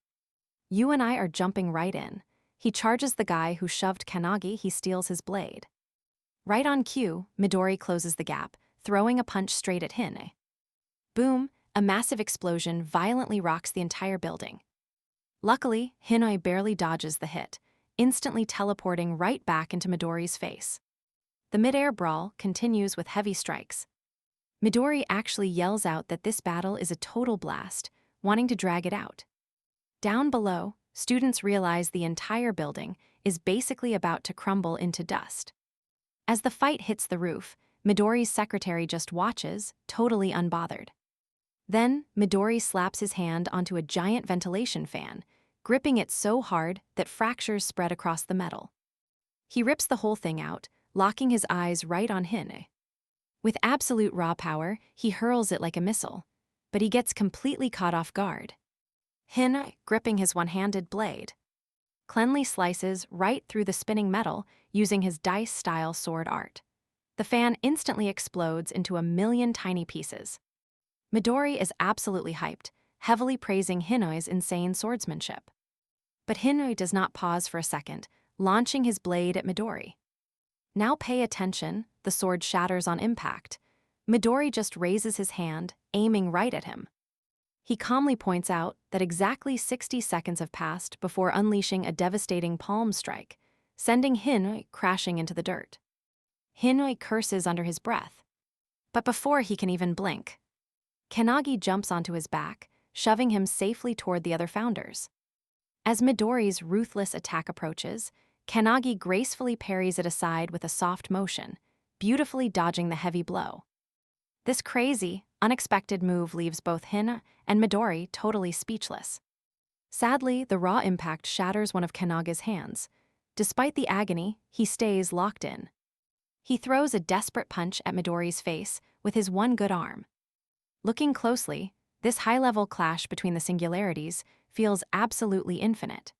"You and I are jumping right in." He charges the guy who shoved Kanagi, he steals his blade. Right on cue, Midori closes the gap, throwing a punch straight at Hine. Boom, a massive explosion violently rocks the entire building. Luckily, Hinoi barely dodges the hit, instantly teleporting right back into Midori's face. The mid-air brawl continues with heavy strikes. Midori actually yells out that this battle is a total blast, wanting to drag it out. Down below, students realize the entire building is basically about to crumble into dust. As the fight hits the roof, Midori's secretary just watches, totally unbothered. Then, Midori slaps his hand onto a giant ventilation fan, gripping it so hard that fractures spread across the metal. He rips the whole thing out, locking his eyes right on Hinoi. With absolute raw power, he hurls it like a missile, but he gets completely caught off guard. Hinoi, gripping his one-handed blade, cleanly slices right through the spinning metal using his dice-style sword art. The fan instantly explodes into a million tiny pieces. Midori is absolutely hyped, heavily praising Hinoi's insane swordsmanship. But Hinoi does not pause for a second, launching his blade at Midori. Now pay attention, the sword shatters on impact. Midori just raises his hand, aiming right at him. He calmly points out that exactly 60 seconds have passed before unleashing a devastating palm strike, sending Hinoi crashing into the dirt. Hinoi curses under his breath. But before he can even blink, Kanagi jumps onto his back, shoving him safely toward the other founders. As Midori's ruthless attack approaches, Kanagi gracefully parries it aside with a soft motion, beautifully dodging the heavy blow. This crazy, unexpected move leaves both Hinoi and Midori totally speechless. Sadly, the raw impact shatters one of Kanagi's hands. Despite the agony, he stays locked in. He throws a desperate punch at Midori's face with his one good arm. Looking closely, this high-level clash between the singularities feels absolutely infinite.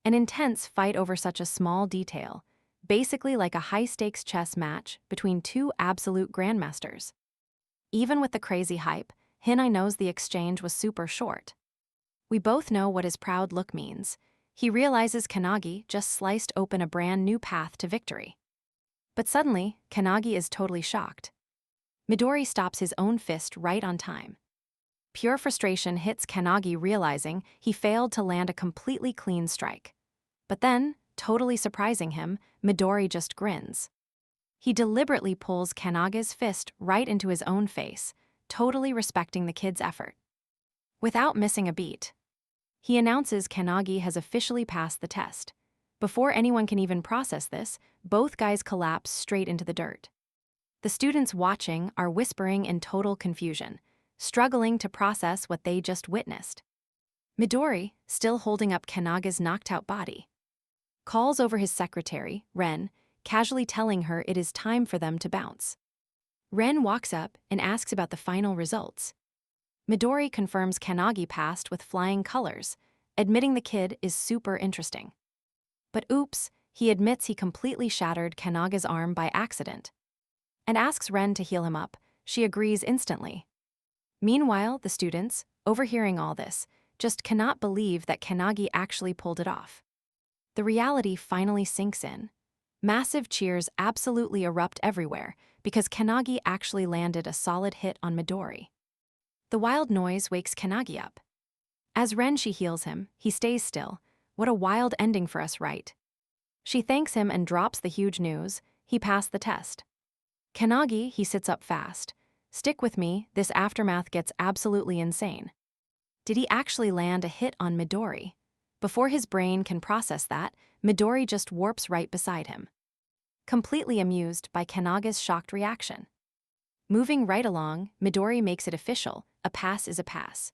An intense fight over such a small detail, basically like a high-stakes chess match between two absolute grandmasters. Even with the crazy hype, Hinoi knows the exchange was super short. We both know what his proud look means. He realizes Kanagi just sliced open a brand new path to victory. But suddenly, Kanagi is totally shocked. Midori stops his own fist right on time. Pure frustration hits Kanagi, realizing he failed to land a completely clean strike. But then, totally surprising him, Midori just grins. He deliberately pulls Kanagi's fist right into his own face, totally respecting the kid's effort. Without missing a beat, he announces Kanagi has officially passed the test. Before anyone can even process this, both guys collapse straight into the dirt. The students watching are whispering in total confusion, struggling to process what they just witnessed. Midori, still holding up Kanagi's knocked-out body, calls over his secretary, Ren, casually telling her it is time for them to bounce. Ren walks up and asks about the final results. Midori confirms Kanagi passed with flying colors, admitting the kid is super interesting. But oops, he admits he completely shattered Kanagi's arm by accident, and asks Ren to heal him up. She agrees instantly. Meanwhile, the students, overhearing all this, just cannot believe that Kanagi actually pulled it off. The reality finally sinks in. Massive cheers absolutely erupt everywhere because Kanagi actually landed a solid hit on Midori. The wild noise wakes Kanagi up. As Ren heals him, he stays still. What a wild ending for us, right? She thanks him and drops the huge news. He passed the test. Kanagi, he sits up fast. Stick with me, this aftermath gets absolutely insane. Did he actually land a hit on Midori? Before his brain can process that, Midori just warps right beside him, completely amused by Kanagi's shocked reaction. Moving right along, Midori makes it official, a pass is a pass.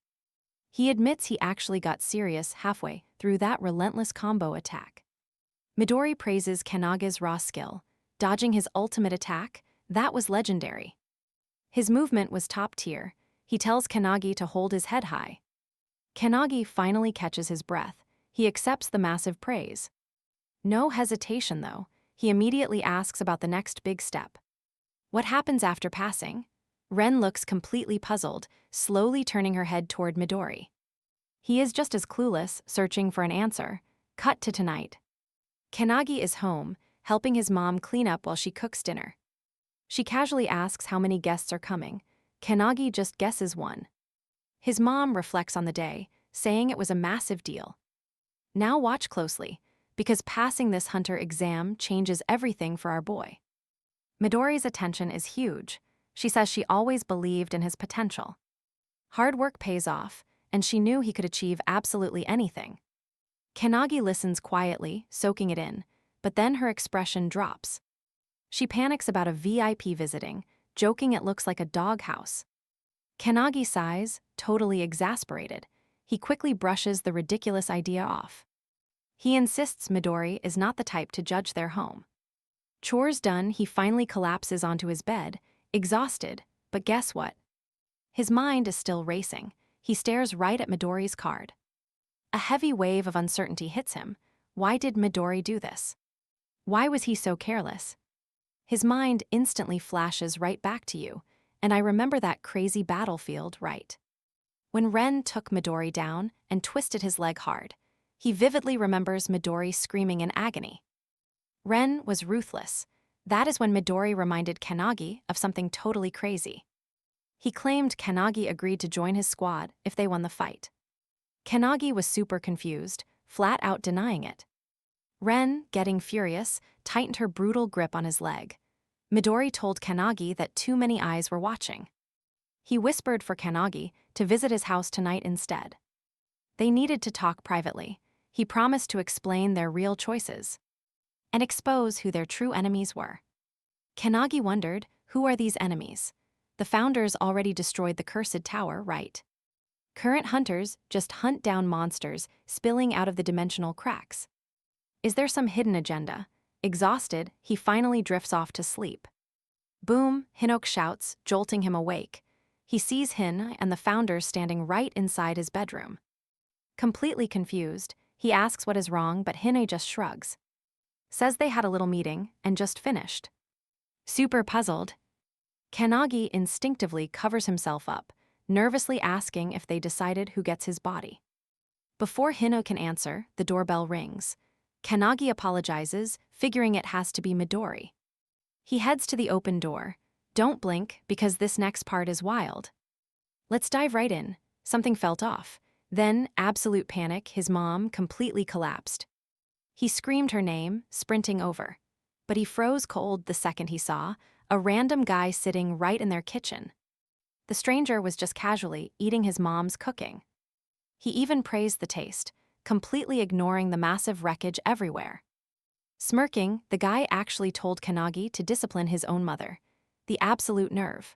He admits he actually got serious halfway through that relentless combo attack. Midori praises Kanagi's raw skill, dodging his ultimate attack. That was legendary. His movement was top tier. He tells Kanagi to hold his head high. Kanagi finally catches his breath. He accepts the massive praise. No hesitation, though. He immediately asks about the next big step. What happens after passing? Ren looks completely puzzled, slowly turning her head toward Midori. He is just as clueless, searching for an answer. Cut to tonight. Kanagi is home, helping his mom clean up while she cooks dinner. She casually asks how many guests are coming. Kanagi just guesses one. His mom reflects on the day, saying it was a massive deal. Now watch closely, because passing this hunter exam changes everything for our boy. Midori's attention is huge. She says she always believed in his potential. Hard work pays off, and she knew he could achieve absolutely anything. Kanagi listens quietly, soaking it in, but then her expression drops. She panics about a VIP visiting, joking it looks like a doghouse. Kanagi sighs, totally exasperated. He quickly brushes the ridiculous idea off. He insists Midori is not the type to judge their home. Chores done, he finally collapses onto his bed, exhausted, but guess what? His mind is still racing. He stares right at Midori's card. A heavy wave of uncertainty hits him. Why did Midori do this? Why was he so careless? His mind instantly flashes right back to you, and I remember that crazy battlefield, right? When Ren took Midori down and twisted his leg hard, he vividly remembers Midori screaming in agony. Ren was ruthless. That is when Midori reminded Kanagi of something totally crazy. He claimed Kanagi agreed to join his squad if they won the fight. Kanagi was super confused, flat out denying it. Ren, getting furious, tightened her brutal grip on his leg. Midori told Kanagi that too many eyes were watching. He whispered for Kanagi to visit his house tonight instead. They needed to talk privately. He promised to explain their real choices and expose who their true enemies were. Kanagi wondered, who are these enemies? The founders already destroyed the cursed tower, right? Current hunters just hunt down monsters spilling out of the dimensional cracks. Is there some hidden agenda? Exhausted, he finally drifts off to sleep. Boom, Hinok shouts, jolting him awake. He sees Hin and the founders standing right inside his bedroom. Completely confused, he asks what is wrong, but Hine just shrugs. Says they had a little meeting and just finished. Super puzzled, Kanagi instinctively covers himself up, nervously asking if they decided who gets his body. Before Hino can answer, the doorbell rings. Kanagi apologizes, figuring it has to be Midori. He heads to the open door. Don't blink, because this next part is wild. Let's dive right in. Something felt off. Then, absolute panic, his mom completely collapsed. He screamed her name, sprinting over. But he froze cold the second he saw a random guy sitting right in their kitchen. The stranger was just casually eating his mom's cooking. He even praised the taste, completely ignoring the massive wreckage everywhere. Smirking, the guy actually told Kanagi to discipline his own mother. The absolute nerve.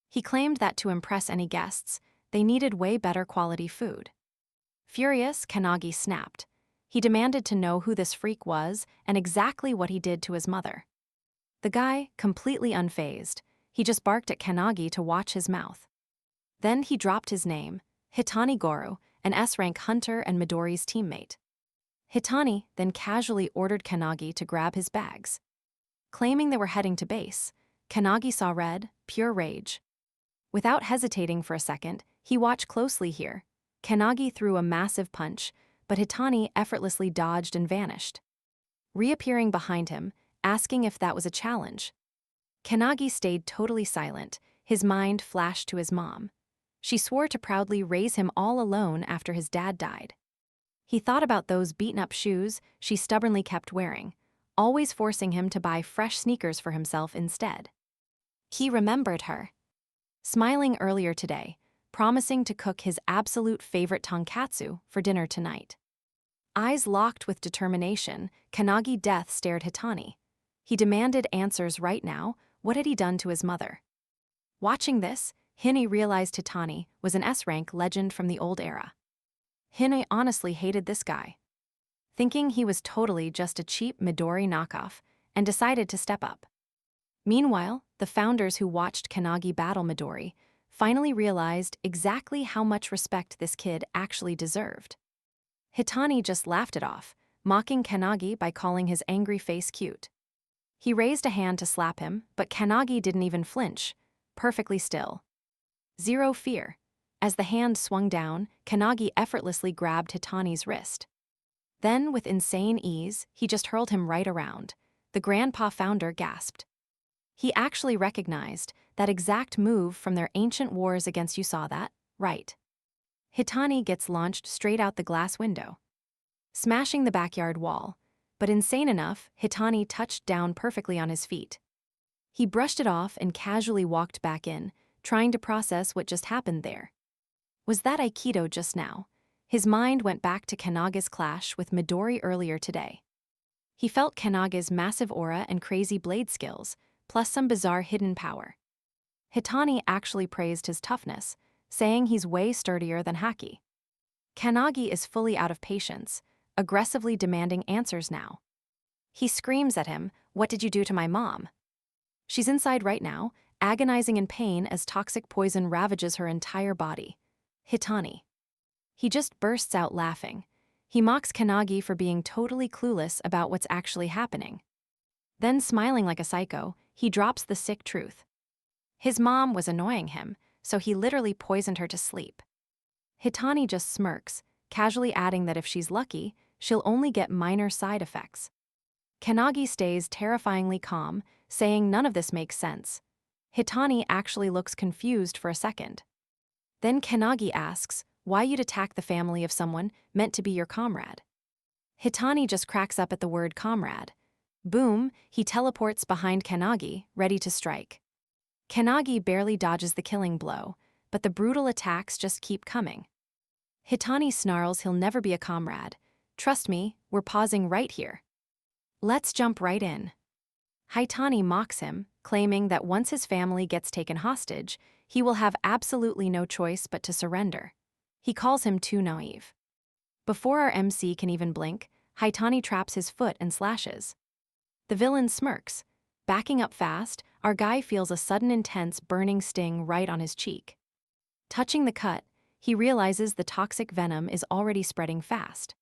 He claimed that to impress any guests, they needed way better quality food. Furious, Kanagi snapped. He demanded to know who this freak was and exactly what he did to his mother. The guy, completely unfazed, he just barked at Kanagi to watch his mouth. Then he dropped his name, Hitani Goro, an S-rank hunter and Midori's teammate. Hitani then casually ordered Kanagi to grab his bags. Claiming they were heading to base, Kanagi saw red, pure rage. Without hesitating for a second, he watched closely here. Kanagi threw a massive punch, but Hitani effortlessly dodged and vanished. Reappearing behind him, asking if that was a challenge. Kanagi stayed totally silent, his mind flashed to his mom. She swore to proudly raise him all alone after his dad died. He thought about those beaten-up shoes she stubbornly kept wearing, always forcing him to buy fresh sneakers for himself instead. He remembered her. Smiling earlier today, promising to cook his absolute favorite tonkatsu for dinner tonight. Eyes locked with determination, Kanagi Death stared Hitani. He demanded answers right now. What had he done to his mother? Watching this, Hine realized Hitani was an S-rank legend from the old era. Hine honestly hated this guy, thinking he was totally just a cheap Midori knockoff, and decided to step up. Meanwhile, the founders who watched Kanagi battle Midori finally realized exactly how much respect this kid actually deserved. Hitani just laughed it off, mocking Kanagi by calling his angry face cute. He raised a hand to slap him, but Kanagi didn't even flinch, perfectly still. Zero fear. As the hand swung down, Kanagi effortlessly grabbed Hitani's wrist. Then, with insane ease, he just hurled him right around. The grandpa founder gasped. He actually recognized that exact move from their ancient wars against, you saw that, right? Hitani gets launched straight out the glass window, smashing the backyard wall, but insane enough, Hitani touched down perfectly on his feet. He brushed it off and casually walked back in, trying to process what just happened there. Was that Aikido just now? His mind went back to Kanagi's clash with Midori earlier today. He felt Kanagi's massive aura and crazy blade skills, plus some bizarre hidden power. Hitani actually praised his toughness, saying he's way sturdier than Haki. Kanagi is fully out of patience, aggressively demanding answers now. He screams at him, "What did you do to my mom?" She's inside right now, agonizing in pain as toxic poison ravages her entire body. Hitani. He just bursts out laughing. He mocks Kanagi for being totally clueless about what's actually happening. Then, smiling like a psycho, he drops the sick truth. His mom was annoying him, so he literally poisoned her to sleep. Hitani just smirks, casually adding that if she's lucky, she'll only get minor side effects. Kanagi stays terrifyingly calm, saying none of this makes sense. Hitani actually looks confused for a second. Then Kanagi asks, why you'd attack the family of someone meant to be your comrade. Hitani just cracks up at the word comrade. Boom, he teleports behind Kanagi, ready to strike. Kanagi barely dodges the killing blow, but the brutal attacks just keep coming. Hitani snarls he'll never be a comrade. Trust me, we're pausing right here. Let's jump right in. Hitani mocks him, claiming that once his family gets taken hostage, he will have absolutely no choice but to surrender. He calls him too naive. Before our MC can even blink, Hitani traps his foot and slashes. The villain smirks. Backing up fast, our guy feels a sudden intense burning sting right on his cheek. Touching the cut, he realizes the toxic venom is already spreading fast.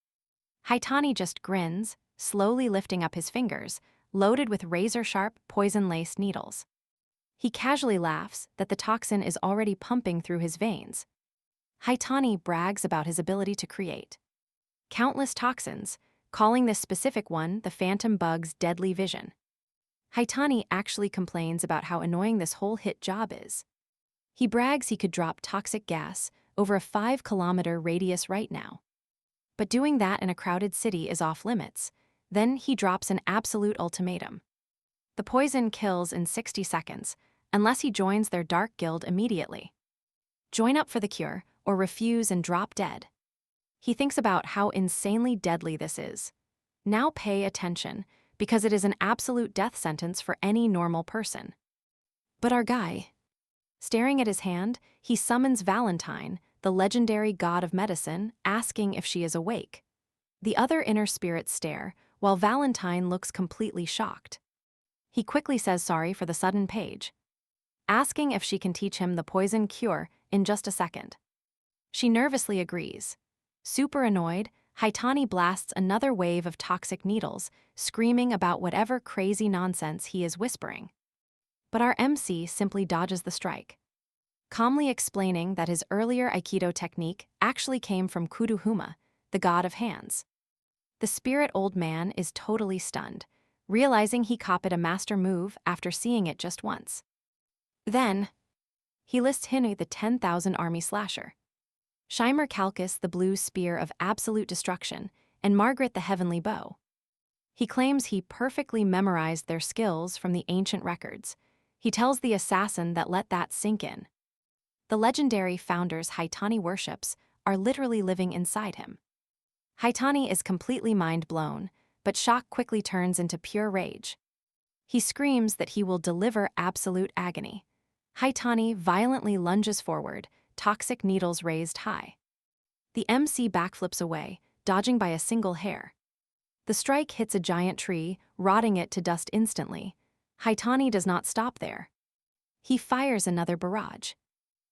Hitani just grins, slowly lifting up his fingers, loaded with razor-sharp, poison-laced needles. He casually laughs that the toxin is already pumping through his veins. Hitani brags about his ability to create countless toxins, calling this specific one the phantom bug's deadly vision. Hitani actually complains about how annoying this whole hit job is. He brags he could drop toxic gas over a 5-kilometer radius right now. But doing that in a crowded city is off limits. Then he drops an absolute ultimatum. The poison kills in 60 seconds, unless he joins their dark guild immediately. Join up for the cure, or refuse and drop dead. He thinks about how insanely deadly this is. Now pay attention, because it is an absolute death sentence for any normal person. But our guy, staring at his hand, he summons Valentine, the legendary god of medicine, asking if she is awake. The other inner spirits stare, while Valentine looks completely shocked. He quickly says sorry for the sudden page, asking if she can teach him the poison cure in just a second. She nervously agrees. Super annoyed, Hitani blasts another wave of toxic needles, screaming about whatever crazy nonsense he is whispering. But our MC simply dodges the strike, calmly explaining that his earlier Aikido technique actually came from Kuruhuma, the god of hands. The spirit old man is totally stunned, realizing he copied a master move after seeing it just once. Then, he lists Hinu the 10,000 army slasher, Shimer Calcus the blue spear of absolute destruction, and Margaret the heavenly bow. He claims he perfectly memorized their skills from the ancient records. He tells the assassin that let that sink in. The legendary founders Hitani worships are literally living inside him. Hitani is completely mind-blown, but shock quickly turns into pure rage. He screams that he will deliver absolute agony. Hitani violently lunges forward, toxic needles raised high. The MC backflips away, dodging by a single hair. The strike hits a giant tree, rotting it to dust instantly. Hitani does not stop there. He fires another barrage,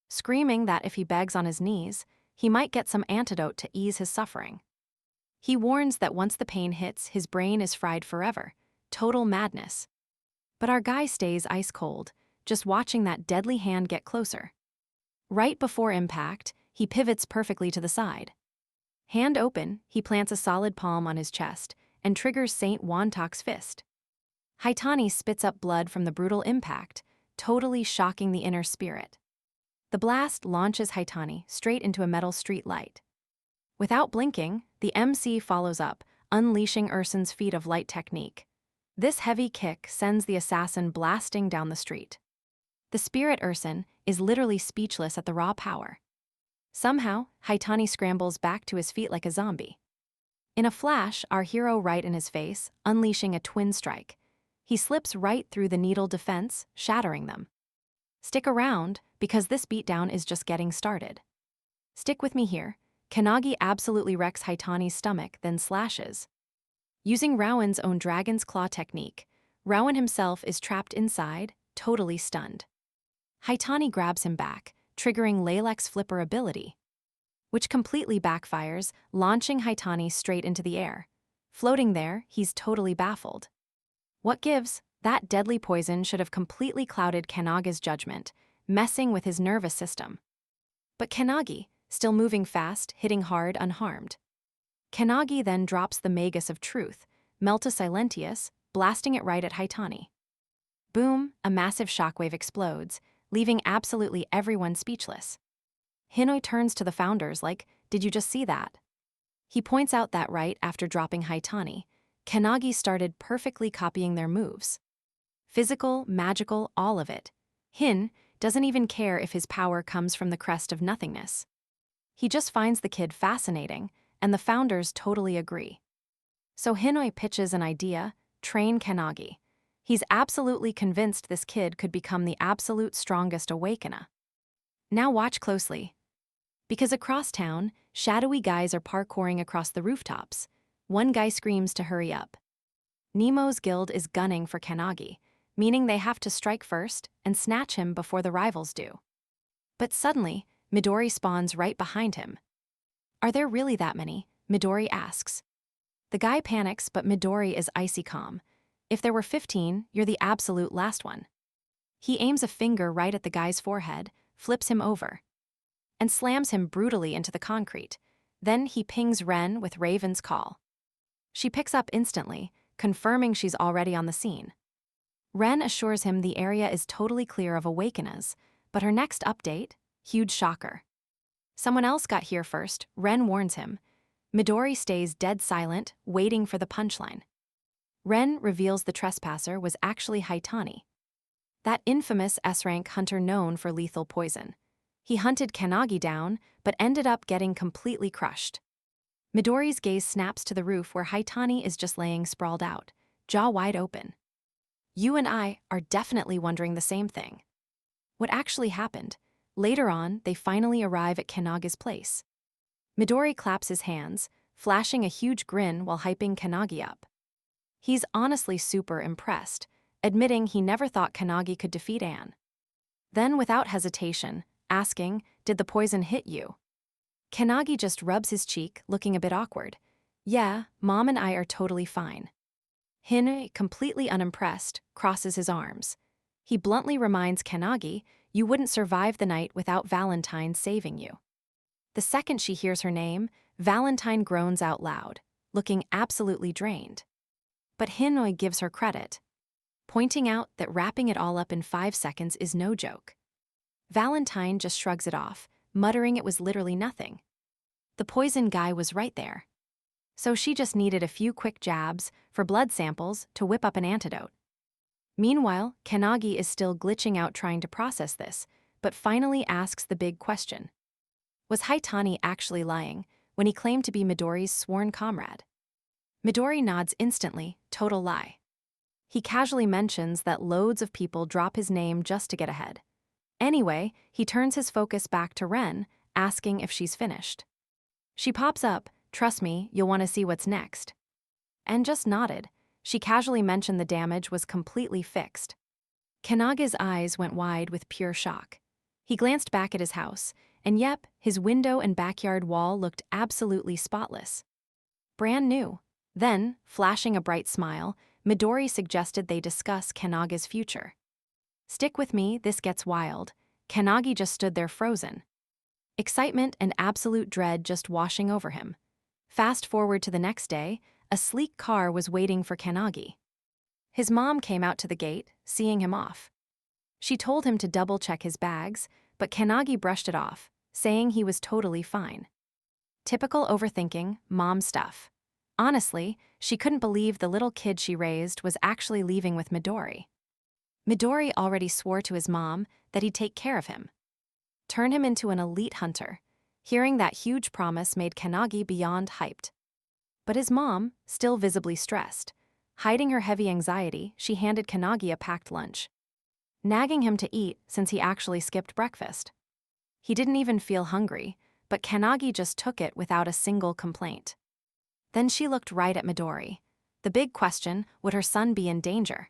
screaming that if he begs on his knees, he might get some antidote to ease his suffering. He warns that once the pain hits, his brain is fried forever. Total madness. But our guy stays ice cold, just watching that deadly hand get closer. Right before impact, he pivots perfectly to the side. Hand open, he plants a solid palm on his chest and triggers Saint Wantok's fist. Hitani spits up blood from the brutal impact, totally shocking the inner spirit. The blast launches Haitani straight into a metal street light. Without blinking, the MC follows up, unleashing Ursen's feat of light technique. This heavy kick sends the assassin blasting down the street. The spirit Ursen is literally speechless at the raw power. Somehow, Haitani scrambles back to his feet like a zombie. In a flash, our hero right in his face, unleashing a twin strike. He slips right through the needle defense, shattering them. Stick around, because this beatdown is just getting started. Stick with me here. Kanagi absolutely wrecks Haitani's stomach, then slashes. Using Rowan's own Dragon's Claw technique, Rowan himself is trapped inside, totally stunned. Haitani grabs him back, triggering Leylek's flipper ability, which completely backfires, launching Haitani straight into the air. Floating there, he's totally baffled. What gives? That deadly poison should have completely clouded Kanagi's judgment, messing with his nervous system. But Kanagi, still moving fast, hitting hard, unharmed. Kanagi then drops the Magus of Truth, Melta Silentius, blasting it right at Haitani. Boom, a massive shockwave explodes, leaving absolutely everyone speechless. Hinoi turns to the founders like, "Did you just see that?" He points out that right after dropping Haitani, Kanagi started perfectly copying their moves. Physical, magical, all of it. Hin doesn't even care if his power comes from the Crest of Nothingness. He just finds the kid fascinating, and the founders totally agree. So Hinoi pitches an idea: train Kanagi. He's absolutely convinced this kid could become the absolute strongest awakener. Now watch closely. Because across town, shadowy guys are parkouring across the rooftops. One guy screams to hurry up. Nemo's guild is gunning for Kanagi, meaning they have to strike first and snatch him before the rivals do. But suddenly, Midori spawns right behind him. Are there really that many? Midori asks. The guy panics, but Midori is icy calm. If there were 15, you're the absolute last one. He aims a finger right at the guy's forehead, flips him over, and slams him brutally into the concrete. Then he pings Ren with Raven's call. She picks up instantly, confirming she's already on the scene. Ren assures him the area is totally clear of awakeners, but her next update, huge shocker. Someone else got here first, Ren warns him. Midori stays dead silent, waiting for the punchline. Ren reveals the trespasser was actually Haitani, that infamous S-rank hunter known for lethal poison. He hunted Kanagi down, but ended up getting completely crushed. Midori's gaze snaps to the roof where Haitani is just laying sprawled out, jaw wide open. You and I are definitely wondering the same thing. What actually happened? Later on, they finally arrive at Kanagi's place. Midori claps his hands, flashing a huge grin while hyping Kanagi up. He's honestly super impressed, admitting he never thought Kanagi could defeat Anne. Then, without hesitation, asking, "Did the poison hit you?" Kanagi just rubs his cheek, looking a bit awkward. "Yeah, Mom and I are totally fine." Hin, completely unimpressed, crosses his arms. He bluntly reminds Kanagi, "You wouldn't survive the night without Valentine saving you." The second she hears her name, Valentine groans out loud, looking absolutely drained. But Hinoi gives her credit, pointing out that wrapping it all up in 5 seconds is no joke. Valentine just shrugs it off, muttering it was literally nothing. The poison guy was right there. So she just needed a few quick jabs for blood samples to whip up an antidote. Meanwhile, Kanagi is still glitching out trying to process this, but finally asks the big question. Was Haitani actually lying when he claimed to be Midori's sworn comrade? Midori nods instantly, total lie. He casually mentions that loads of people drop his name just to get ahead. Anyway, he turns his focus back to Ren, asking if she's finished. She pops up, "Trust me, you'll want to see what's next." And just nodded. She casually mentioned the damage was completely fixed. Kanagi's eyes went wide with pure shock. He glanced back at his house, and yep, his window and backyard wall looked absolutely spotless. Brand new. Then, flashing a bright smile, Midori suggested they discuss Kanagi's future. Stick with me, this gets wild. Kanagi just stood there frozen. Excitement and absolute dread just washing over him. Fast forward to the next day, a sleek car was waiting for Kanagi. His mom came out to the gate, seeing him off. She told him to double-check his bags, but Kanagi brushed it off, saying he was totally fine. Typical overthinking, mom stuff. Honestly, she couldn't believe the little kid she raised was actually leaving with Midori. Midori already swore to his mom that he'd take care of him, turn him into an elite hunter. Hearing that huge promise made Kanagi beyond hyped. But his mom, still visibly stressed, hiding her heavy anxiety, she handed Kanagi a packed lunch, nagging him to eat since he actually skipped breakfast. He didn't even feel hungry, but Kanagi just took it without a single complaint. Then she looked right at Midori. The big question, would her son be in danger?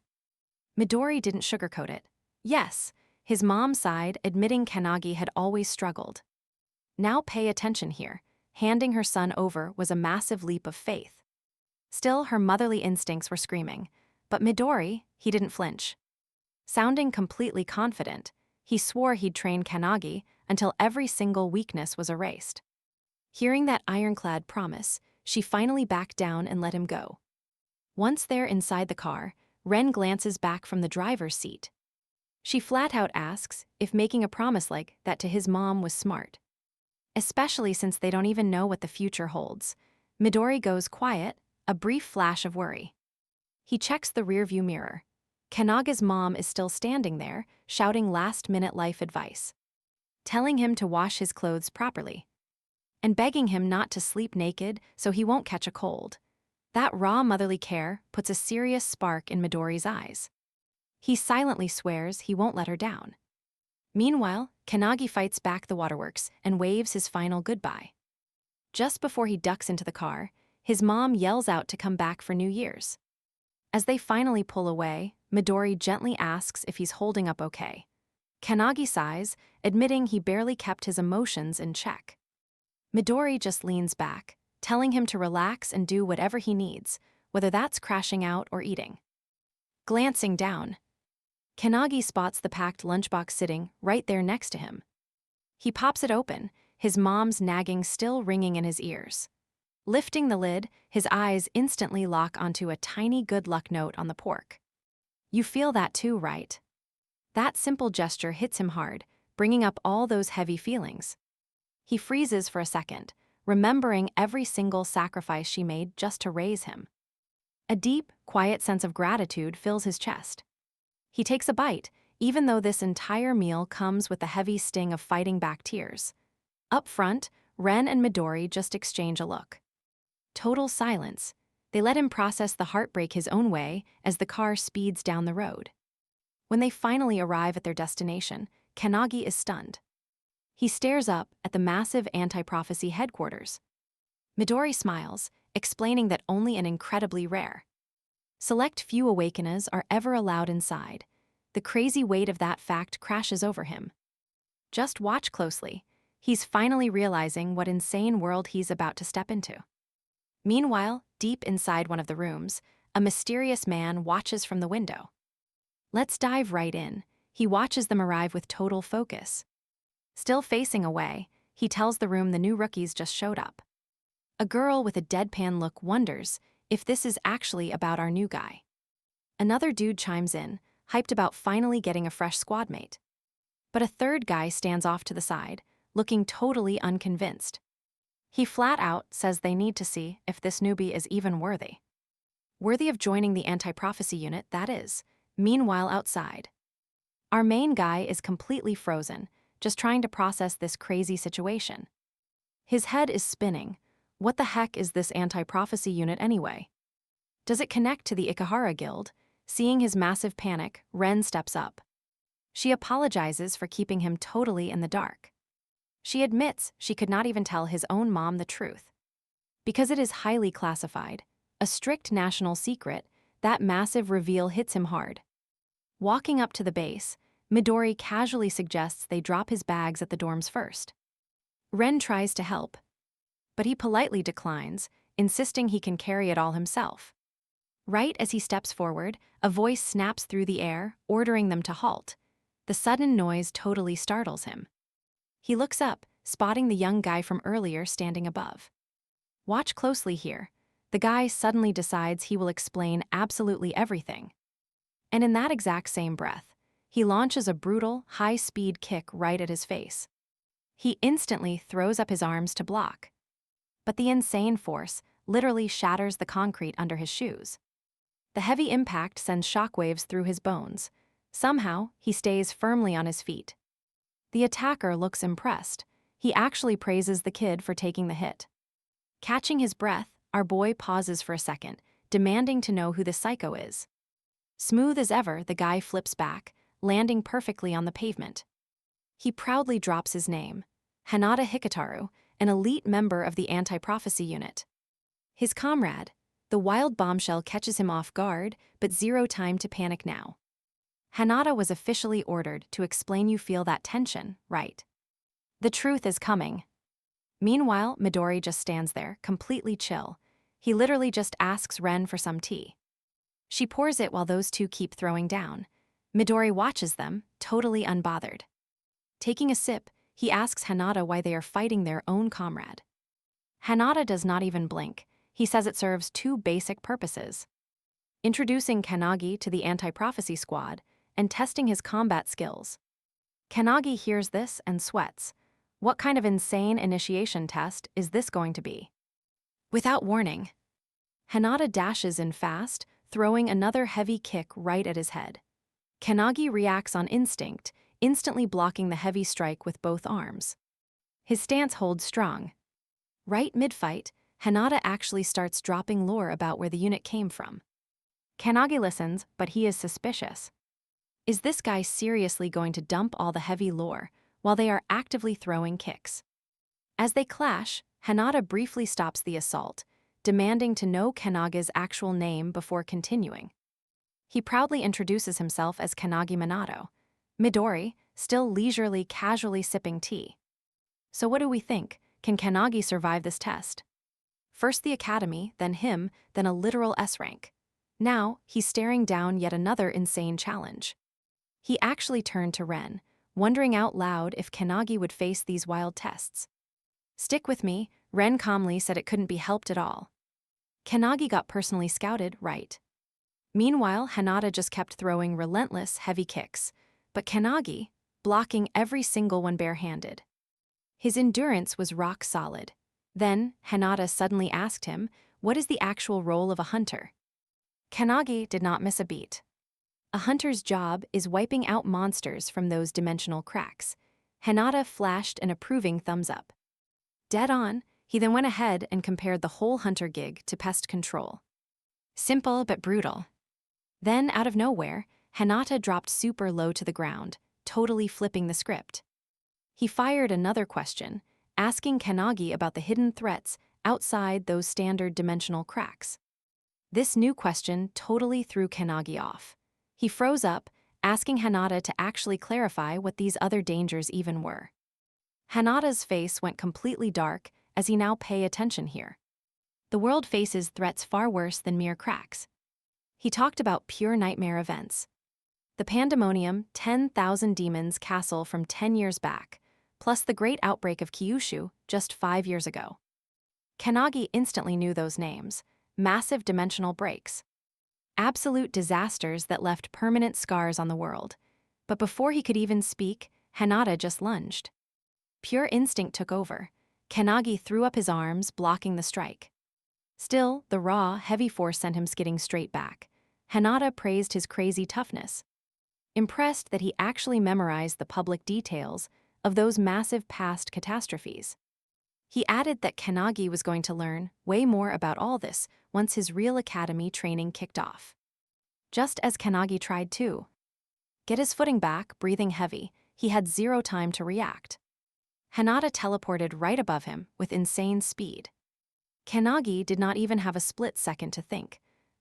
Midori didn't sugarcoat it. Yes, his mom sighed, admitting Kanagi had always struggled. Now pay attention here. Handing her son over was a massive leap of faith. Still, her motherly instincts were screaming, but Midori, he didn't flinch. Sounding completely confident, he swore he'd train Kanagi until every single weakness was erased. Hearing that ironclad promise, she finally backed down and let him go. Once there inside the car, Ren glances back from the driver's seat. She flat out asks if making a promise like that to his mom was smart. Especially since they don't even know what the future holds. Midori goes quiet, a brief flash of worry. He checks the rearview mirror. Kanaga's mom is still standing there, shouting last-minute life advice, telling him to wash his clothes properly, and begging him not to sleep naked so he won't catch a cold. That raw motherly care puts a serious spark in Midori's eyes. He silently swears he won't let her down. Meanwhile, Kanagi fights back the waterworks and waves his final goodbye. Just before he ducks into the car, his mom yells out to come back for New Year's. As they finally pull away, Midori gently asks if he's holding up okay. Kanagi sighs, admitting he barely kept his emotions in check. Midori just leans back, telling him to relax and do whatever he needs, whether that's crashing out or eating. Glancing down, Kanagi spots the packed lunchbox sitting right there next to him. He pops it open, his mom's nagging still ringing in his ears. Lifting the lid, his eyes instantly lock onto a tiny good luck note on the pork. You feel that too, right? That simple gesture hits him hard, bringing up all those heavy feelings. He freezes for a second, remembering every single sacrifice she made just to raise him. A deep, quiet sense of gratitude fills his chest. He takes a bite, even though this entire meal comes with the heavy sting of fighting back tears. Up front, Ren and Midori just exchange a look. Total silence. They let him process the heartbreak his own way as the car speeds down the road. When they finally arrive at their destination, Kanagi is stunned. He stares up at the massive anti-prophecy headquarters. Midori smiles, explaining that only an incredibly rare select few awakeners are ever allowed inside. The crazy weight of that fact crashes over him. Just watch closely. He's finally realizing what insane world he's about to step into. Meanwhile, deep inside one of the rooms, a mysterious man watches from the window. Let's dive right in. He watches them arrive with total focus. Still facing away, he tells the room the new rookies just showed up. A girl with a deadpan look wonders if this is actually about our new guy. Another dude chimes in, hyped about finally getting a fresh squad mate. But a third guy stands off to the side, looking totally unconvinced. He flat out says they need to see if this newbie is even worthy. Worthy of joining the anti-prophecy unit, that is. Meanwhile, outside, our main guy is completely frozen, just trying to process this crazy situation. His head is spinning. What the heck is this anti-prophecy unit anyway? Does it connect to the Ikehara Guild? Seeing his massive panic, Ren steps up. She apologizes for keeping him totally in the dark. She admits she could not even tell his own mom the truth. Because it is highly classified, a strict national secret, that massive reveal hits him hard. Walking up to the base, Midori casually suggests they drop his bags at the dorms first. Ren tries to help, but he politely declines, insisting he can carry it all himself. Right as he steps forward, a voice snaps through the air, ordering them to halt. The sudden noise totally startles him. He looks up, spotting the young guy from earlier standing above. Watch closely here. The guy suddenly decides he will explain absolutely everything. And in that exact same breath, he launches a brutal, high-speed kick right at his face. He instantly throws up his arms to block. But the insane force literally shatters the concrete under his shoes. The heavy impact sends shockwaves through his bones. Somehow, he stays firmly on his feet. The attacker looks impressed. He actually praises the kid for taking the hit. Catching his breath, our boy pauses for a second, demanding to know who the psycho is. Smooth as ever, the guy flips back, landing perfectly on the pavement. He proudly drops his name, Hanada Hikataru, an elite member of the anti-prophecy unit. His comrade, the wild bombshell, catches him off guard, but zero time to panic now. Hanada was officially ordered to explain. You feel that tension, right? The truth is coming. Meanwhile, Midori just stands there, completely chill. He literally just asks Ren for some tea. She pours it while those two keep throwing down. Midori watches them, totally unbothered. Taking a sip, he asks Hanada why they are fighting their own comrade. Hanada does not even blink. He says it serves two basic purposes: introducing Kanagi to the anti-prophecy squad and testing his combat skills. Kanagi hears this and sweats. What kind of insane initiation test is this going to be? Without warning, Hanada dashes in fast, throwing another heavy kick right at his head. Kanagi reacts on instinct, instantly blocking the heavy strike with both arms. His stance holds strong. Right mid-fight, Hanada actually starts dropping lore about where the unit came from. Kanagi listens, but he is suspicious. Is this guy seriously going to dump all the heavy lore while they are actively throwing kicks? As they clash, Hanada briefly stops the assault, demanding to know Kanagi's actual name before continuing. He proudly introduces himself as Kanagi Manato. Midori, still leisurely, casually sipping tea. So what do we think? Can Kanagi survive this test? First the academy, then him, then a literal S-rank. Now, he's staring down yet another insane challenge. He actually turned to Ren, wondering out loud if Kanagi would face these wild tests. Stick with me, Ren calmly said. It couldn't be helped at all. Kanagi got personally scouted, right? Meanwhile, Hanada just kept throwing relentless, heavy kicks, but Kanagi, blocking every single one barehanded. His endurance was rock solid. Then, Hanada suddenly asked him, what is the actual role of a hunter? Kanagi did not miss a beat. A hunter's job is wiping out monsters from those dimensional cracks. Hanada flashed an approving thumbs up. Dead on, he then went ahead and compared the whole hunter gig to pest control. Simple but brutal. Then, out of nowhere, Hanada dropped super low to the ground, totally flipping the script. He fired another question, asking Kanagi about the hidden threats outside those standard dimensional cracks. This new question totally threw Kanagi off. He froze up, asking Hanada to actually clarify what these other dangers even were. Hanada's face went completely dark as he now pay attention here. The world faces threats far worse than mere cracks. He talked about pure nightmare events. The Pandemonium 10,000 Demons castle from 10 years back, plus the great outbreak of Kyushu just 5 years ago. Kanagi instantly knew those names: massive dimensional breaks. Absolute disasters that left permanent scars on the world. But before he could even speak, Hanada just lunged. Pure instinct took over. Kanagi threw up his arms, blocking the strike. Still, the raw, heavy force sent him skidding straight back. Hanada praised his crazy toughness, impressed that he actually memorized the public details of those massive past catastrophes. He added that Kanagi was going to learn way more about all this once his real academy training kicked off. Just as Kanagi tried to get his footing back, breathing heavy, he had zero time to react. Hanada teleported right above him with insane speed. Kanagi did not even have a split second to think.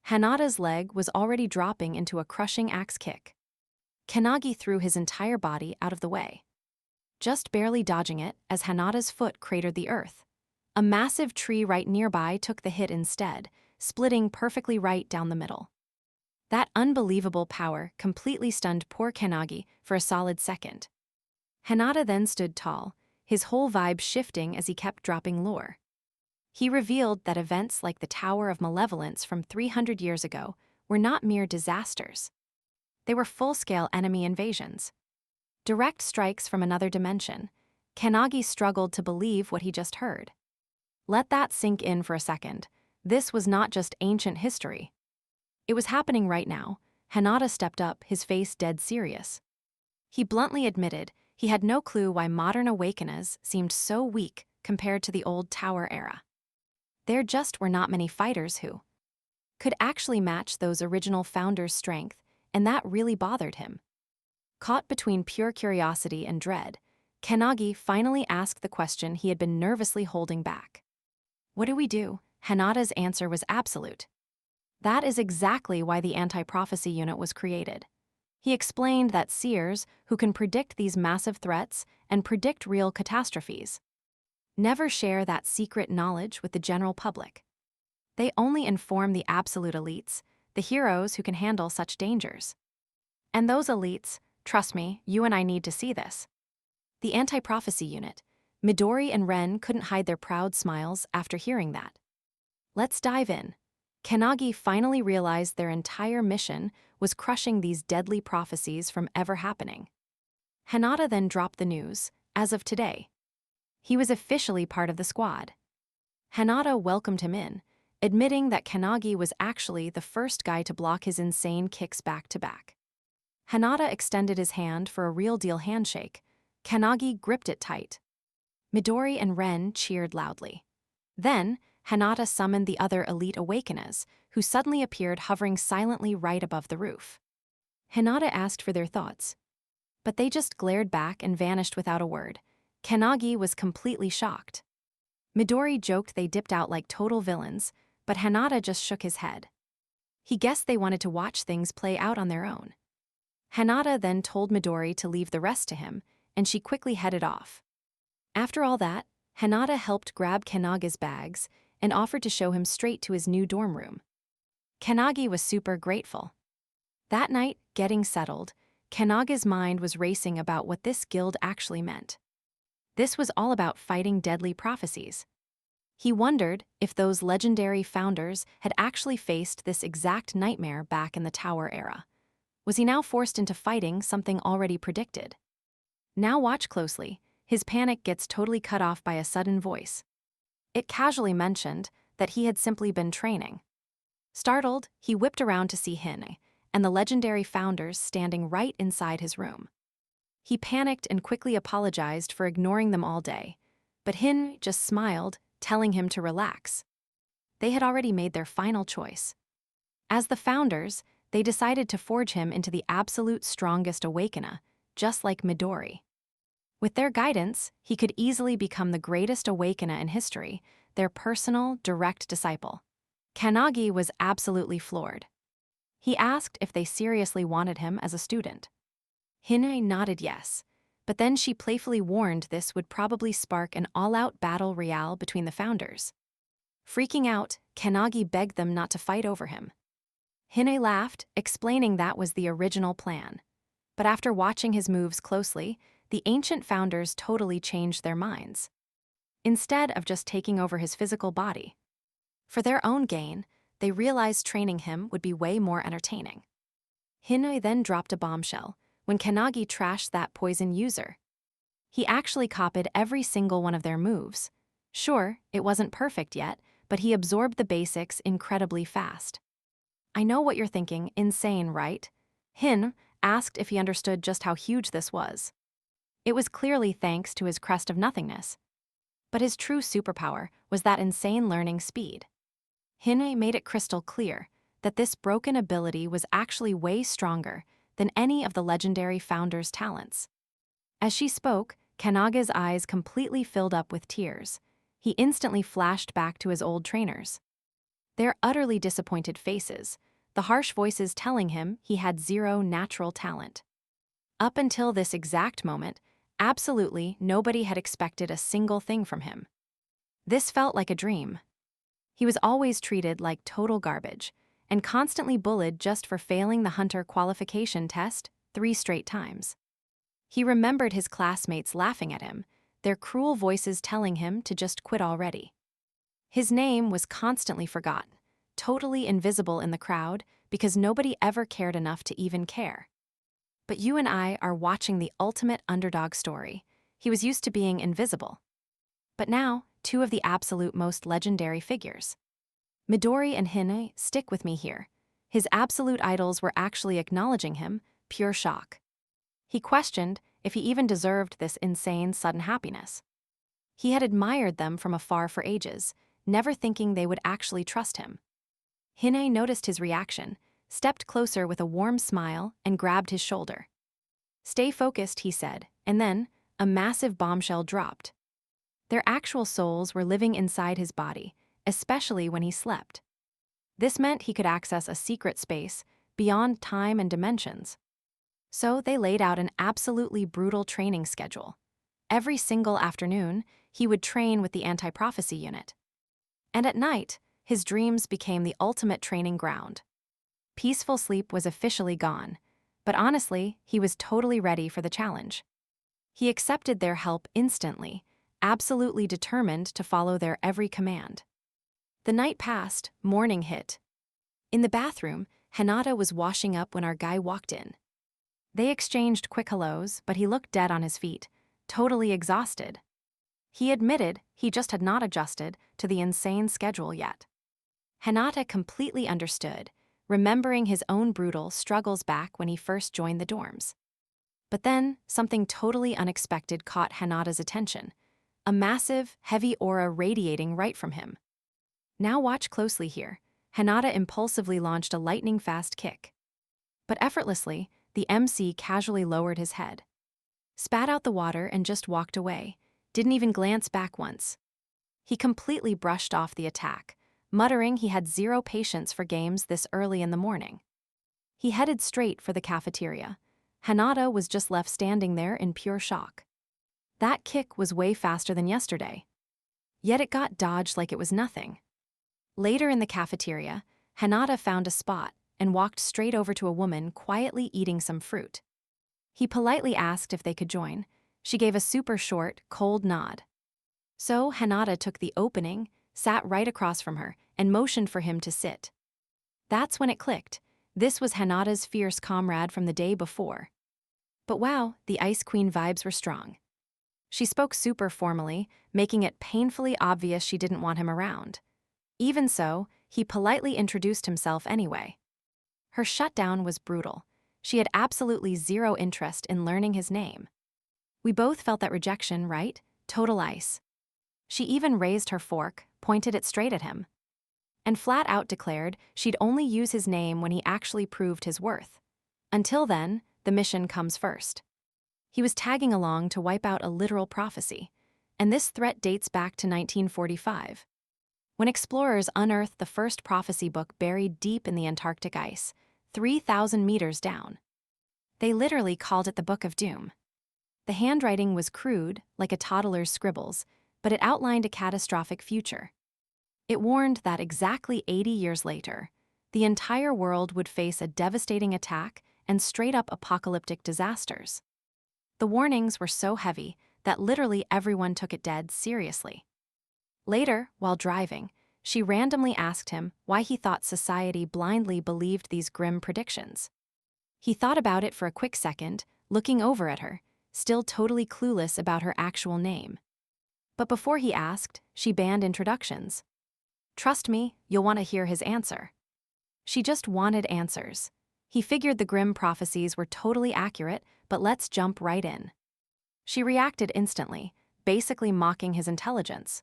Hanada's leg was already dropping into a crushing axe kick. Kanagi threw his entire body out of the way, just barely dodging it as Hanada's foot cratered the earth. A massive tree right nearby took the hit instead, splitting perfectly right down the middle. That unbelievable power completely stunned poor Kanagi for a solid second. Hanada then stood tall, his whole vibe shifting as he kept dropping lore. He revealed that events like the Tower of Malevolence from 300 years ago were not mere disasters. They were full-scale enemy invasions. Direct strikes from another dimension. Kanagi struggled to believe what he just heard. Let that sink in for a second. This was not just ancient history. It was happening right now. Hinata stepped up, his face dead serious. He bluntly admitted he had no clue why modern awakeners seemed so weak compared to the old tower era. There just were not many fighters who could actually match those original founders' strength, and that really bothered him. Caught between pure curiosity and dread, Kanagi finally asked the question he had been nervously holding back. What do we do? Hinata's answer was absolute. That is exactly why the anti-prophecy unit was created. He explained that seers who can predict these massive threats and predict real catastrophes never share that secret knowledge with the general public. They only inform the absolute elites, the heroes who can handle such dangers. And those elites, trust me, you and I need to see this. The anti-prophecy unit, Midori and Ren couldn't hide their proud smiles after hearing that. Let's dive in. Kanagi finally realized their entire mission was crushing these deadly prophecies from ever happening. Hinata then dropped the news, as of today. He was officially part of the squad. Hinata welcomed him in, admitting that Kanagi was actually the first guy to block his insane kicks back-to-back. Hinata extended his hand for a real-deal handshake. Kanagi gripped it tight. Midori and Ren cheered loudly. Then, Hinata summoned the other elite awakeners, who suddenly appeared hovering silently right above the roof. Hinata asked for their thoughts, but they just glared back and vanished without a word. Kanagi was completely shocked. Midori joked they dipped out like total villains, but Hinata just shook his head. He guessed they wanted to watch things play out on their own. Hinata then told Midori to leave the rest to him, and she quickly headed off. After all that, Hinata helped grab Kanagi's bags and offered to show him straight to his new dorm room. Kanagi was super grateful. That night, getting settled, Kanagi's mind was racing about what this guild actually meant. This was all about fighting deadly prophecies. He wondered if those legendary founders had actually faced this exact nightmare back in the Tower era. Was he now forced into fighting something already predicted? Now watch closely. His panic gets totally cut off by a sudden voice. It casually mentioned that he had simply been training. Startled, he whipped around to see Hin and the legendary founders standing right inside his room. He panicked and quickly apologized for ignoring them all day, but Hin just smiled, telling him to relax. They had already made their final choice. As the founders, they decided to forge him into the absolute strongest awakener, just like Midori. With their guidance, he could easily become the greatest awakener in history, their personal, direct disciple. Kanagi was absolutely floored. He asked if they seriously wanted him as a student. Hine nodded yes, but then she playfully warned this would probably spark an all-out battle royale between the founders. Freaking out, Kanagi begged them not to fight over him. Hine laughed, explaining that was the original plan. But after watching his moves closely, the ancient founders totally changed their minds. Instead of just taking over his physical body, for their own gain, they realized training him would be way more entertaining. Hinoi then dropped a bombshell when Kanagi trashed that poison user. He actually copied every single one of their moves. Sure, it wasn't perfect yet, but he absorbed the basics incredibly fast. I know what you're thinking, insane, right? Hin asked if he understood just how huge this was. It was clearly thanks to his Crest of Nothingness. But his true superpower was that insane learning speed. Hin made it crystal clear that this broken ability was actually way stronger than any of the legendary founders' talents. As she spoke, Kanaga's eyes completely filled up with tears. He instantly flashed back to his old trainers. Their utterly disappointed faces, the harsh voices telling him he had zero natural talent. Up until this exact moment, absolutely nobody had expected a single thing from him. This felt like a dream. He was always treated like total garbage and constantly bullied just for failing the hunter qualification test 3 straight times. He remembered his classmates laughing at him, their cruel voices telling him to just quit already. His name was constantly forgotten, totally invisible in the crowd because nobody ever cared enough to even care. But you and I are watching the ultimate underdog story. He was used to being invisible. But now, two of the absolute most legendary figures. Midori and Hine stick with me here. His absolute idols were actually acknowledging him, pure shock. He questioned if he even deserved this insane sudden happiness. He had admired them from afar for ages, never thinking they would actually trust him. Hine noticed his reaction, stepped closer with a warm smile, and grabbed his shoulder. "Stay focused," he said, and then, a massive bombshell dropped. Their actual souls were living inside his body, especially when he slept. This meant he could access a secret space, beyond time and dimensions. So they laid out an absolutely brutal training schedule. Every single afternoon, he would train with the anti-prophecy unit. And at night, his dreams became the ultimate training ground. Peaceful sleep was officially gone, but honestly, he was totally ready for the challenge. He accepted their help instantly, absolutely determined to follow their every command. The night passed, morning hit. In the bathroom, Hinata was washing up when our guy walked in. They exchanged quick hellos, but he looked dead on his feet, totally exhausted. He admitted he just had not adjusted to the insane schedule yet. Hinata completely understood, remembering his own brutal struggles back when he first joined the dorms. But then, something totally unexpected caught Hinata's attention, a massive, heavy aura radiating right from him. Now watch closely here. Hinata impulsively launched a lightning-fast kick. But effortlessly, the MC casually lowered his head, spat out the water, and just walked away, didn't even glance back once. He completely brushed off the attack, muttering he had zero patience for games this early in the morning. He headed straight for the cafeteria. Hinata was just left standing there in pure shock. That kick was way faster than yesterday. Yet it got dodged like it was nothing. Later in the cafeteria, Hinata found a spot and walked straight over to a woman quietly eating some fruit. He politely asked if they could join. She gave a super short, cold nod. So Hinata took the opening, sat right across from her, and motioned for him to sit. That's when it clicked. This was Hinata's fierce comrade from the day before. But wow, the Ice Queen vibes were strong. She spoke super formally, making it painfully obvious she didn't want him around. Even so, he politely introduced himself anyway. Her shutdown was brutal. She had absolutely zero interest in learning his name. We both felt that rejection, right? Total ice. She even raised her fork, pointed it straight at him, and flat out declared she'd only use his name when he actually proved his worth. Until then, the mission comes first. He was tagging along to wipe out a literal prophecy, and this threat dates back to 1945. When explorers unearthed the first prophecy book buried deep in the Antarctic ice, 3,000 meters down. They literally called it the Book of Doom. The handwriting was crude, like a toddler's scribbles, but it outlined a catastrophic future. It warned that exactly 80 years later, the entire world would face a devastating attack and straight-up apocalyptic disasters. The warnings were so heavy that literally everyone took it dead seriously. Later, while driving, she randomly asked him why he thought society blindly believed these grim predictions. He thought about it for a quick second, looking over at her, still totally clueless about her actual name. But before he asked, she banned introductions. Trust me, you'll want to hear his answer. She just wanted answers. He figured the grim prophecies were totally accurate, but let's jump right in. She reacted instantly, basically mocking his intelligence.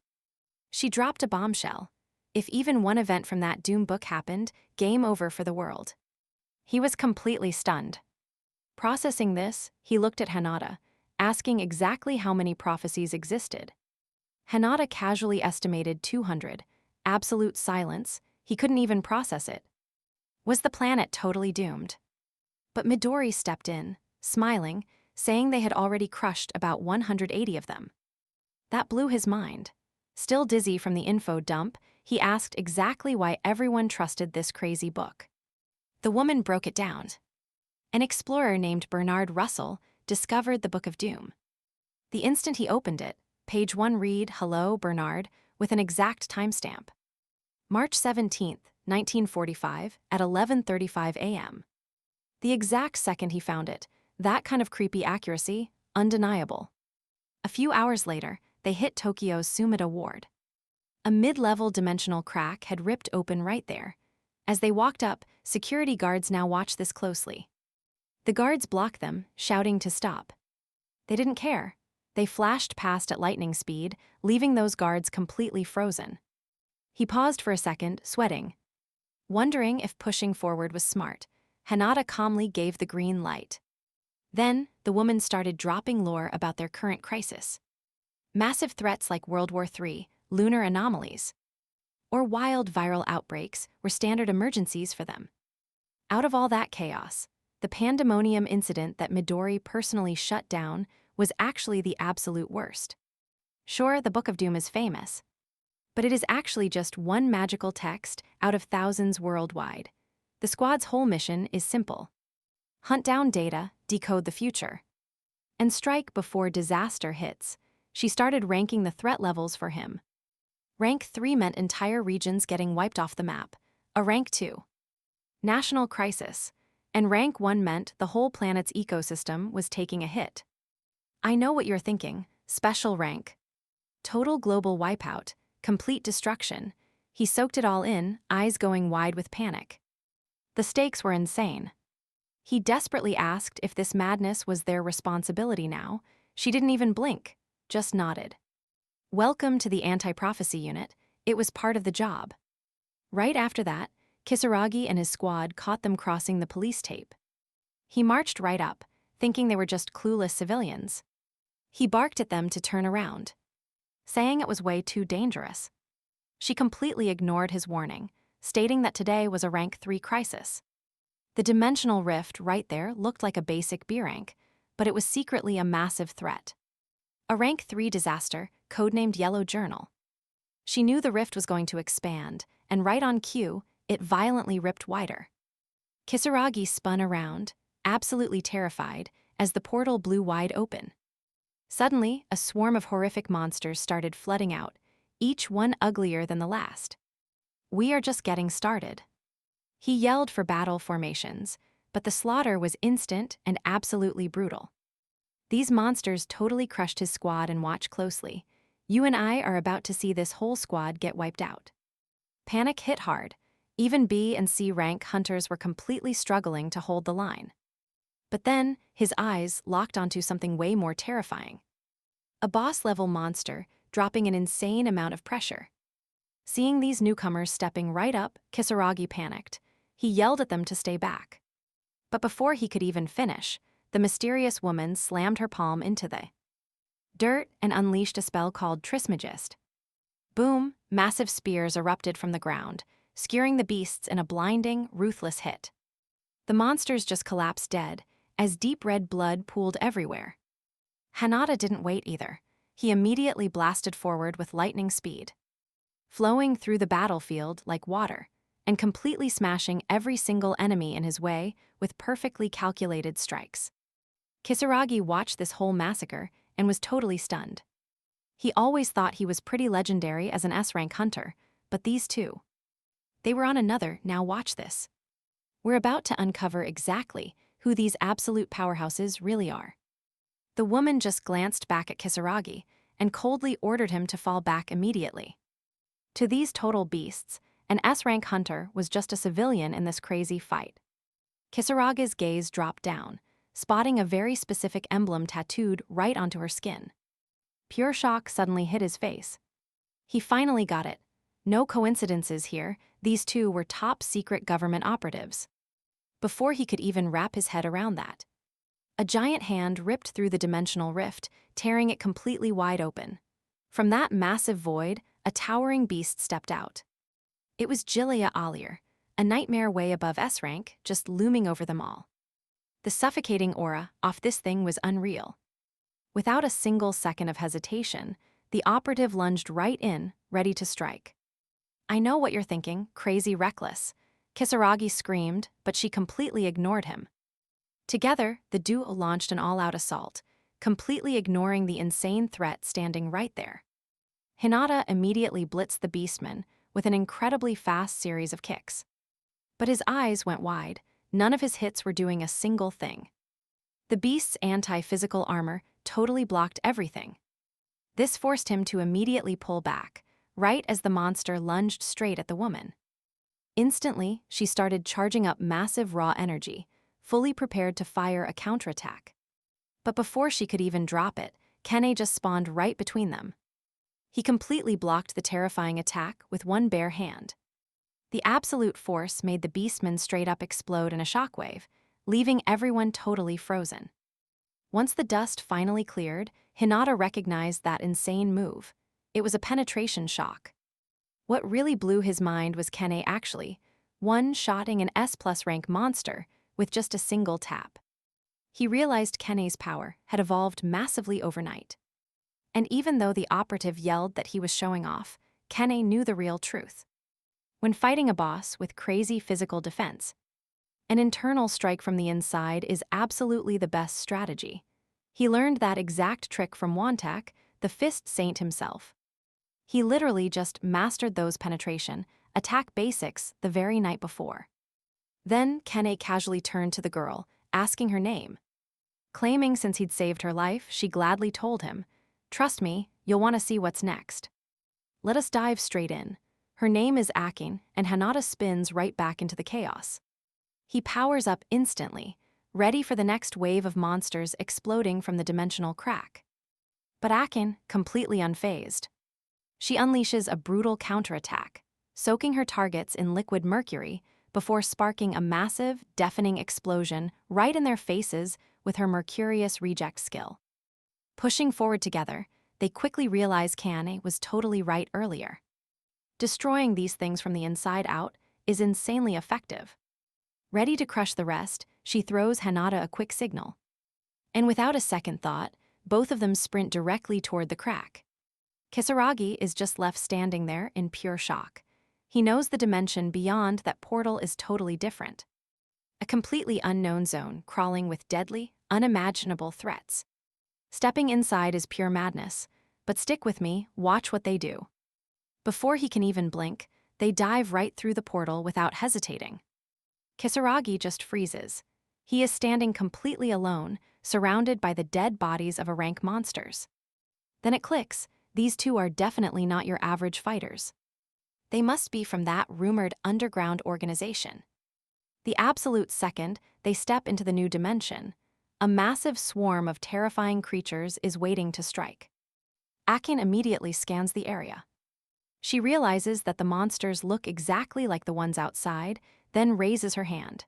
She dropped a bombshell. If even one event from that doom book happened, game over for the world. He was completely stunned. Processing this, he looked at Hinata, asking exactly how many prophecies existed. Hinata casually estimated 200. Absolute silence, he couldn't even process it. Was the planet totally doomed? But Midori stepped in, smiling, saying they had already crushed about 180 of them. That blew his mind. Still dizzy from the info dump, he asked exactly why everyone trusted this crazy book. The woman broke it down. An explorer named Bernard Russell discovered the Book of Doom. The instant he opened it, page 1 read, "Hello, Bernard," with an exact timestamp. March 17, 1945, at 11:35 a.m. The exact second he found it, That kind of creepy accuracy, undeniable. A few hours later, they hit Tokyo's Sumida Ward. A mid-level dimensional crack had ripped open right there. As they walked up, security guards now watched this closely. The guards blocked them, shouting to stop. They didn't care. They flashed past at lightning speed, leaving those guards completely frozen. He paused for a second, sweating. Wondering if pushing forward was smart, Hinata calmly gave the green light. Then, the woman started dropping lore about their current crisis. Massive threats like World War III, lunar anomalies, or wild viral outbreaks were standard emergencies for them. Out of all that chaos, the pandemonium incident that Midori personally shut down was actually the absolute worst. Sure, the Book of Doom is famous, but it is actually just one magical text out of thousands worldwide. The squad's whole mission is simple: hunt down data, decode the future, and strike before disaster hits. She started ranking the threat levels for him. Rank 3 meant entire regions getting wiped off the map, a rank 2, national crisis, and rank 1 meant the whole planet's ecosystem was taking a hit. I know what you're thinking: special rank, total global wipeout, complete destruction. He soaked it all in, eyes going wide with panic. The stakes were insane. He desperately asked if this madness was their responsibility now. She didn't even blink, just nodded. Welcome to the anti-prophecy unit. It was part of the job. Right after that, Kisaragi and his squad caught them crossing the police tape. He marched right up, thinking they were just clueless civilians. He barked at them to turn around, saying it was way too dangerous. She completely ignored his warning, stating that today was a rank 3 crisis. The dimensional rift right there looked like a basic B rank, but it was secretly a massive threat. A rank 3 disaster, codenamed Yellow Journal. She knew the rift was going to expand, and right on cue, it violently ripped wider. Kisaragi spun around, absolutely terrified, as the portal blew wide open. Suddenly, a swarm of horrific monsters started flooding out, each one uglier than the last. We are just getting started. He yelled for battle formations, but the slaughter was instant and absolutely brutal. These monsters totally crushed his squad, and watch closely. You and I are about to see this whole squad get wiped out. Panic hit hard. Even B and C rank hunters were completely struggling to hold the line. But then, his eyes locked onto something way more terrifying. A boss-level monster dropping an insane amount of pressure. Seeing these newcomers stepping right up, Kisaragi panicked. He yelled at them to stay back. But before he could even finish, the mysterious woman slammed her palm into the dirt and unleashed a spell called Trismegist. Boom, massive spears erupted from the ground, skewering the beasts in a blinding, ruthless hit. The monsters just collapsed dead, as deep red blood pooled everywhere. Hinata didn't wait either. He immediately blasted forward with lightning speed, flowing through the battlefield like water, and completely smashing every single enemy in his way with perfectly calculated strikes. Kisaragi watched this whole massacre and was totally stunned. He always thought he was pretty legendary as an S-rank hunter, but these two, they were on another. Now watch this. We're about to uncover exactly who these absolute powerhouses really are. The woman just glanced back at Kisaragi and coldly ordered him to fall back immediately. To these total beasts, an S-rank hunter was just a civilian in this crazy fight. Kisaragi's gaze dropped down, spotting a very specific emblem tattooed right onto her skin. Pure shock suddenly hit his face. He finally got it. No coincidences here, these two were top-secret government operatives. Before he could even wrap his head around that, a giant hand ripped through the dimensional rift, tearing it completely wide open. From that massive void, a towering beast stepped out. It was Gilia Alir, a nightmare way above S-rank, just looming over them all. The suffocating aura off this thing was unreal. Without a single second of hesitation, the operative lunged right in, ready to strike. I know what you're thinking, crazy reckless. Kisaragi screamed, but she completely ignored him. Together, the duo launched an all-out assault, completely ignoring the insane threat standing right there. Hinata immediately blitzed the beastman with an incredibly fast series of kicks. But his eyes went wide. None of his hits were doing a single thing. The beast's anti-physical armor totally blocked everything. This forced him to immediately pull back, right as the monster lunged straight at the woman. Instantly, she started charging up massive raw energy, fully prepared to fire a counterattack. But before she could even drop it, Kane just spawned right between them. He completely blocked the terrifying attack with one bare hand. The absolute force made the beastman straight up explode in a shockwave, leaving everyone totally frozen. Once the dust finally cleared, Hinata recognized that insane move. It was a penetration shock. What really blew his mind was Kane actually one-shotting an S+ rank monster with just a single tap. He realized Kane's power had evolved massively overnight. And even though the operative yelled that he was showing off, Kane knew the real truth. When fighting a boss with crazy physical defense, an internal strike from the inside is absolutely the best strategy. He learned that exact trick from Wantak, the fist saint himself. He literally just mastered those penetration, attack basics the very night before. Then Kane casually turned to the girl, asking her name. Claiming since he'd saved her life, she gladly told him, "Trust me, you'll want to see what's next." Let us dive straight in. Her name is Akin, and Hinata spins right back into the chaos. He powers up instantly, ready for the next wave of monsters exploding from the dimensional crack. But Akin, completely unfazed. She unleashes a brutal counterattack, soaking her targets in liquid mercury before sparking a massive, deafening explosion right in their faces with her mercurious reject skill. Pushing forward together, they quickly realize Kane was totally right earlier. Destroying these things from the inside out is insanely effective. Ready to crush the rest, she throws Hinata a quick signal. And without a second thought, both of them sprint directly toward the crack. Kisaragi is just left standing there in pure shock. He knows the dimension beyond that portal is totally different. A completely unknown zone crawling with deadly, unimaginable threats. Stepping inside is pure madness, but stick with me, watch what they do. Before he can even blink, they dive right through the portal without hesitating. Kisaragi just freezes. He is standing completely alone, surrounded by the dead bodies of a rank monsters. Then it clicks, these two are definitely not your average fighters. They must be from that rumored underground organization. The absolute second they step into the new dimension, a massive swarm of terrifying creatures is waiting to strike. Akin immediately scans the area. She realizes that the monsters look exactly like the ones outside, then raises her hand.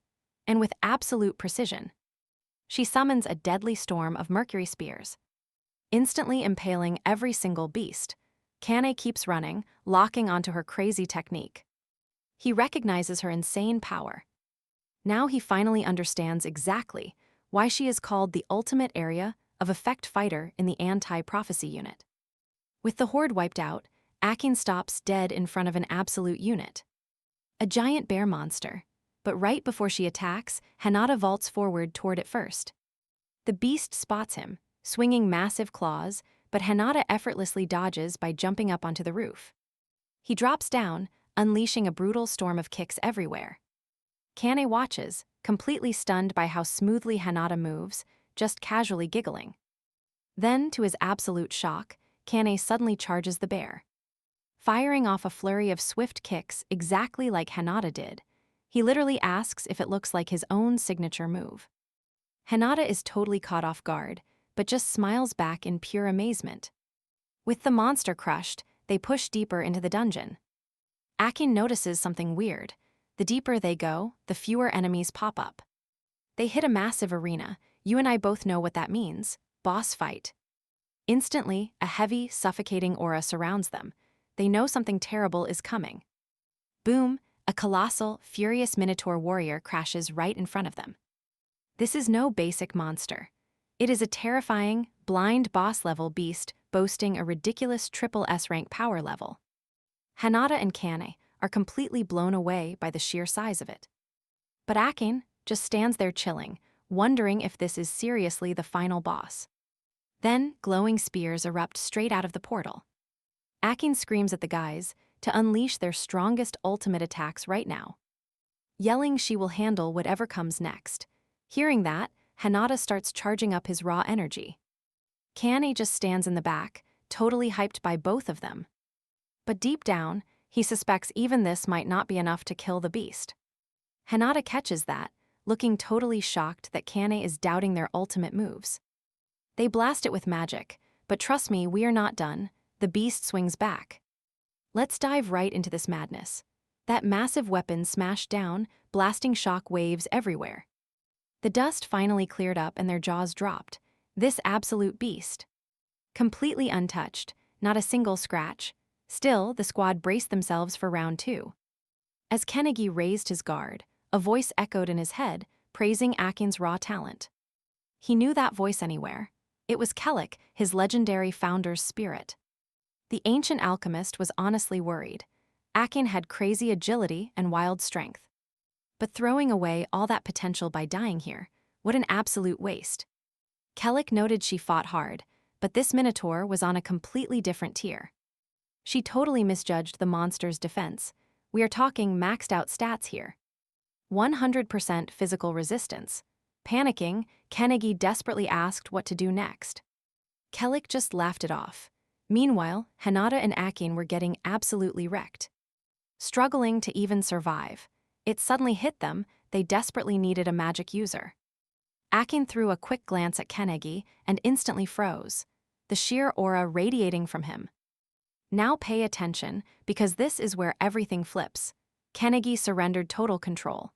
And with absolute precision, she summons a deadly storm of mercury spears, instantly impaling every single beast. Kane keeps running, locking onto her crazy technique. He recognizes her insane power. Now he finally understands exactly why she is called the ultimate area of effect fighter in the anti-prophecy unit. With the horde wiped out, Akin stops dead in front of an absolute unit. A giant bear monster, but right before she attacks, Hinata vaults forward toward it first. The beast spots him, swinging massive claws, but Hinata effortlessly dodges by jumping up onto the roof. He drops down, unleashing a brutal storm of kicks everywhere. Kane watches, completely stunned by how smoothly Hinata moves, just casually giggling. Then, to his absolute shock, Kane suddenly charges the bear. Firing off a flurry of swift kicks exactly like Hinata did, he literally asks if it looks like his own signature move. Hinata is totally caught off guard, but just smiles back in pure amazement. With the monster crushed, they push deeper into the dungeon. Akin notices something weird. The deeper they go, the fewer enemies pop up. They hit a massive arena. You and I both know what that means. Boss fight. Instantly, a heavy, suffocating aura surrounds them. They know something terrible is coming. Boom, a colossal, furious Minotaur warrior crashes right in front of them. This is no basic monster. It is a terrifying, blind boss-level beast boasting a ridiculous triple S-rank power level. Hinata and Kane are completely blown away by the sheer size of it. But Akin just stands there chilling, wondering if this is seriously the final boss. Then, glowing spears erupt straight out of the portal. Akin screams at the guys to unleash their strongest ultimate attacks right now, yelling she will handle whatever comes next. Hearing that, Hinata starts charging up his raw energy. Kanai just stands in the back, totally hyped by both of them. But deep down, he suspects even this might not be enough to kill the beast. Hinata catches that, looking totally shocked that Kanai is doubting their ultimate moves. They blast it with magic, but trust me, we are not done. The beast swings back. Let's dive right into this madness. That massive weapon smashed down, blasting shock waves everywhere. The dust finally cleared up and their jaws dropped. This absolute beast. Completely untouched, not a single scratch. Still, the squad braced themselves for round 2. As Kanagi raised his guard, a voice echoed in his head, praising Akin's raw talent. He knew that voice anywhere. It was Kellic, his legendary founder's spirit. The ancient alchemist was honestly worried. Akin had crazy agility and wild strength. But throwing away all that potential by dying here, what an absolute waste. Kellic noted she fought hard, but this Minotaur was on a completely different tier. She totally misjudged the monster's defense. We are talking maxed out stats here. 100% physical resistance. Panicking, Kanagi desperately asked what to do next. Kellic just laughed it off. Meanwhile, Hinata and Akin were getting absolutely wrecked. Struggling to even survive. It suddenly hit them, they desperately needed a magic user. Akin threw a quick glance at Kanagi and instantly froze, the sheer aura radiating from him. Now pay attention, because this is where everything flips. Kanagi surrendered total control.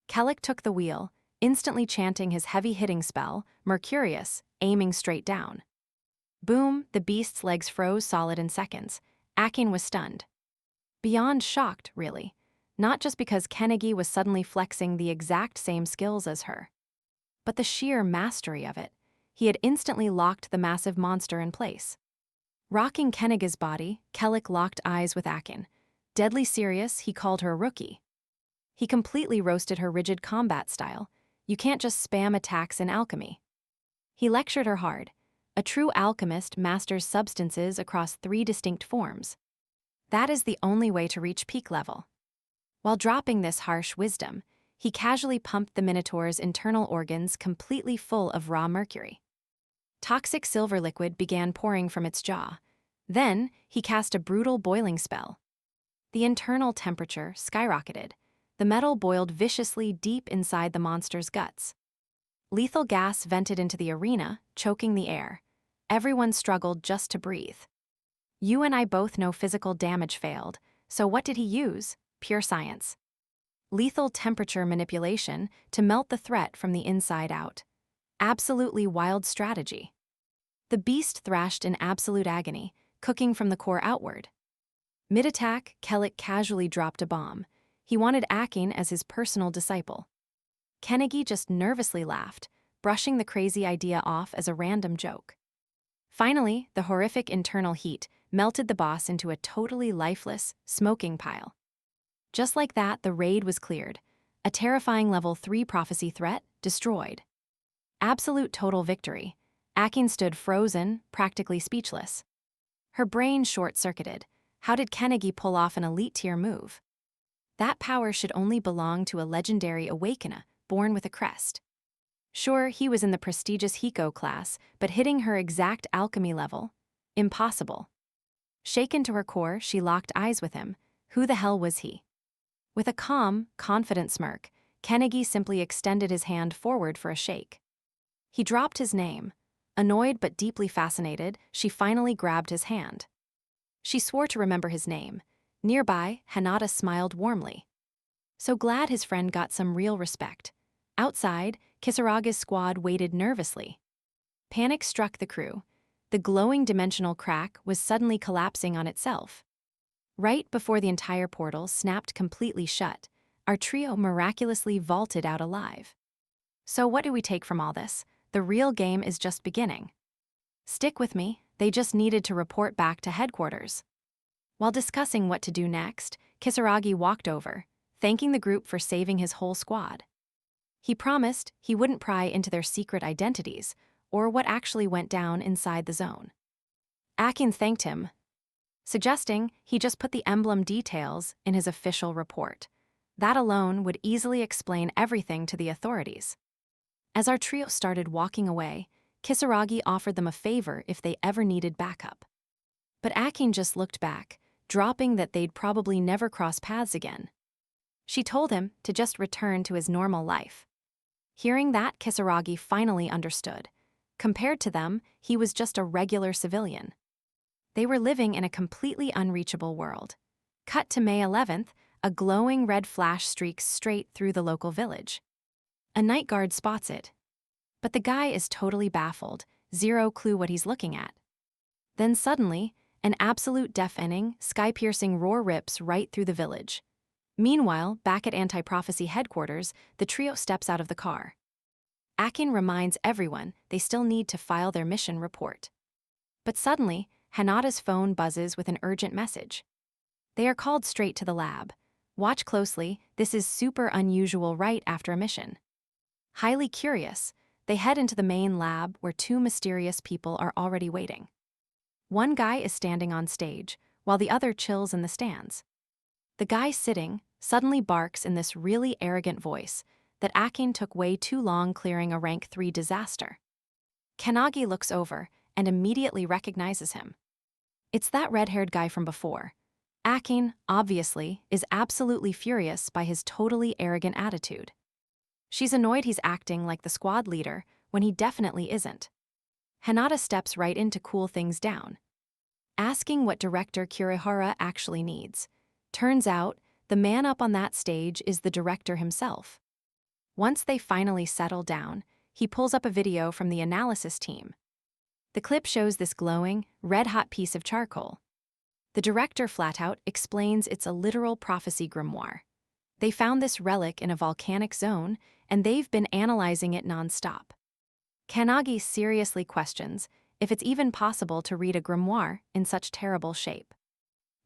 Kellic took the wheel, instantly chanting his heavy-hitting spell, Mercurius, aiming straight down. Boom, the beast's legs froze solid in seconds. Akin was stunned. Beyond shocked, really. Not just because Kanagi was suddenly flexing the exact same skills as her, but the sheer mastery of it. He had instantly locked the massive monster in place. Rocking Kanagi's body, Kellic locked eyes with Akin. Deadly serious, he called her a rookie. He completely roasted her rigid combat style. You can't just spam attacks in alchemy. He lectured her hard. A true alchemist masters substances across 3 distinct forms. That is the only way to reach peak level. While dropping this harsh wisdom, he casually pumped the Minotaur's internal organs completely full of raw mercury. Toxic silver liquid began pouring from its jaw. Then, he cast a brutal boiling spell. The internal temperature skyrocketed. The metal boiled viciously deep inside the monster's guts. Lethal gas vented into the arena, choking the air. Everyone struggled just to breathe. You and I both know physical damage failed, so what did he use? Pure science. Lethal temperature manipulation to melt the threat from the inside out. Absolutely wild strategy. The beast thrashed in absolute agony, cooking from the core outward. Mid-attack, Kellic casually dropped a bomb. He wanted Akin as his personal disciple. Kanagi just nervously laughed, brushing the crazy idea off as a random joke. Finally, the horrific internal heat melted the boss into a totally lifeless, smoking pile. Just like that, the raid was cleared. A terrifying level 3 prophecy threat destroyed. Absolute total victory. Akin stood frozen, practically speechless. Her brain short-circuited. How did Kanagi pull off an elite-tier move? That power should only belong to a legendary awakener, born with a crest. Sure, he was in the prestigious Hiko class, but hitting her exact alchemy level? Impossible. Shaken to her core, she locked eyes with him. Who the hell was he? With a calm, confident smirk, Kanagi simply extended his hand forward for a shake. He dropped his name. Annoyed but deeply fascinated, she finally grabbed his hand. She swore to remember his name. Nearby, Hinata smiled warmly. So glad his friend got some real respect. Outside, Kisaraga's squad waited nervously. Panic struck the crew. The glowing dimensional crack was suddenly collapsing on itself. Right before the entire portal snapped completely shut, our trio miraculously vaulted out alive. So what do we take from all this? The real game is just beginning. Stick with me, they just needed to report back to headquarters. While discussing what to do next, Kisaragi walked over, thanking the group for saving his whole squad. He promised he wouldn't pry into their secret identities or what actually went down inside the zone. Akin thanked him, suggesting he just put the emblem details in his official report. That alone would easily explain everything to the authorities. As our trio started walking away, Kisaragi offered them a favor if they ever needed backup. But Akin just looked back, dropping that they'd probably never cross paths again. She told him to just return to his normal life. Hearing that, Kisaragi finally understood. Compared to them, he was just a regular civilian. They were living in a completely unreachable world. Cut to May 11th, a glowing red flash streaks straight through the local village. A night guard spots it. But the guy is totally baffled, zero clue what he's looking at. Then suddenly, an absolute deafening, sky-piercing roar rips right through the village. Meanwhile, back at Anti-Prophecy headquarters, the trio steps out of the car. Akin reminds everyone they still need to file their mission report. But suddenly, Hanada's phone buzzes with an urgent message. They are called straight to the lab. Watch closely, this is super unusual right after a mission. Highly curious, they head into the main lab where two mysterious people are already waiting. One guy is standing on stage, while the other chills in the stands. The guy sitting suddenly barks in this really arrogant voice that Akin took way too long clearing a rank 3 disaster. Kanagi looks over and immediately recognizes him. It's that red-haired guy from before. Akin, obviously, is absolutely furious by his totally arrogant attitude. She's annoyed he's acting like the squad leader when he definitely isn't. Hanada steps right in to cool things down, asking what Director Kurihara actually needs. Turns out, the man up on that stage is the director himself. Once they finally settle down, he pulls up a video from the analysis team. The clip shows this glowing, red-hot piece of charcoal. The director flat-out explains it's a literal prophecy grimoire. They found this relic in a volcanic zone, and they've been analyzing it non-stop. Kanagi seriously questions if it's even possible to read a grimoire in such terrible shape.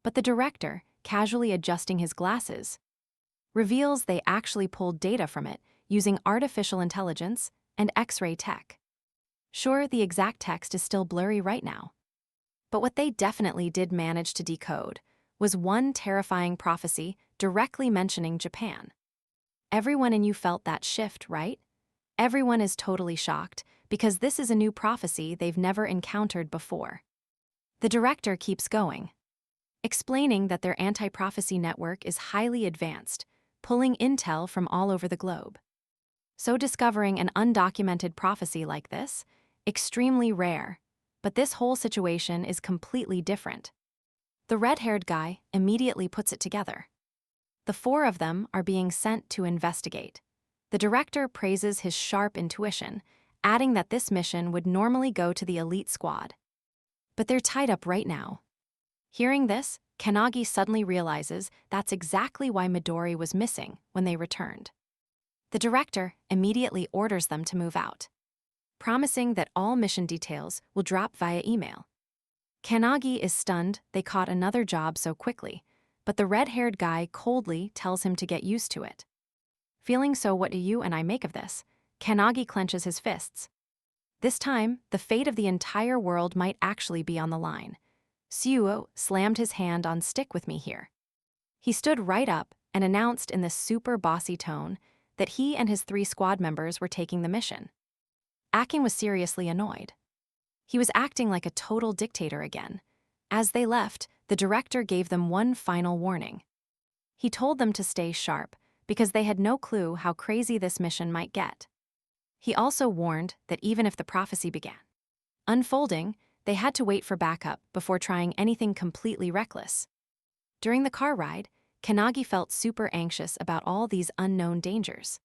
But the director, casually adjusting his glasses, reveals they actually pulled data from it using artificial intelligence and X-ray tech. Sure, the exact text is still blurry right now. But what they definitely did manage to decode was one terrifying prophecy directly mentioning Japan. Everyone in you felt that shift, right? Everyone is totally shocked because this is a new prophecy they've never encountered before. The director keeps going, explaining that their anti-prophecy network is highly advanced, pulling intel from all over the globe. So discovering an undocumented prophecy like this, extremely rare, but this whole situation is completely different. The red-haired guy immediately puts it together. The four of them are being sent to investigate. The director praises his sharp intuition, adding that this mission would normally go to the elite squad. But they're tied up right now. Hearing this, Kanagi suddenly realizes that's exactly why Midori was missing when they returned. The director immediately orders them to move out, promising that all mission details will drop via email. Kanagi is stunned they caught another job so quickly, but the red-haired guy coldly tells him to get used to it. Feeling so what do you and I make of this, Kanagi clenches his fists. This time, the fate of the entire world might actually be on the line. Suo slammed his hand on stick with me here. He stood right up and announced in this super bossy tone that he and his 3 squad members were taking the mission. Akin was seriously annoyed. He was acting like a total dictator again. As they left, the director gave them one final warning. He told them to stay sharp because they had no clue how crazy this mission might get. He also warned that even if the prophecy began unfolding, they had to wait for backup before trying anything completely reckless. During the car ride, Kanagi felt super anxious about all these unknown dangers.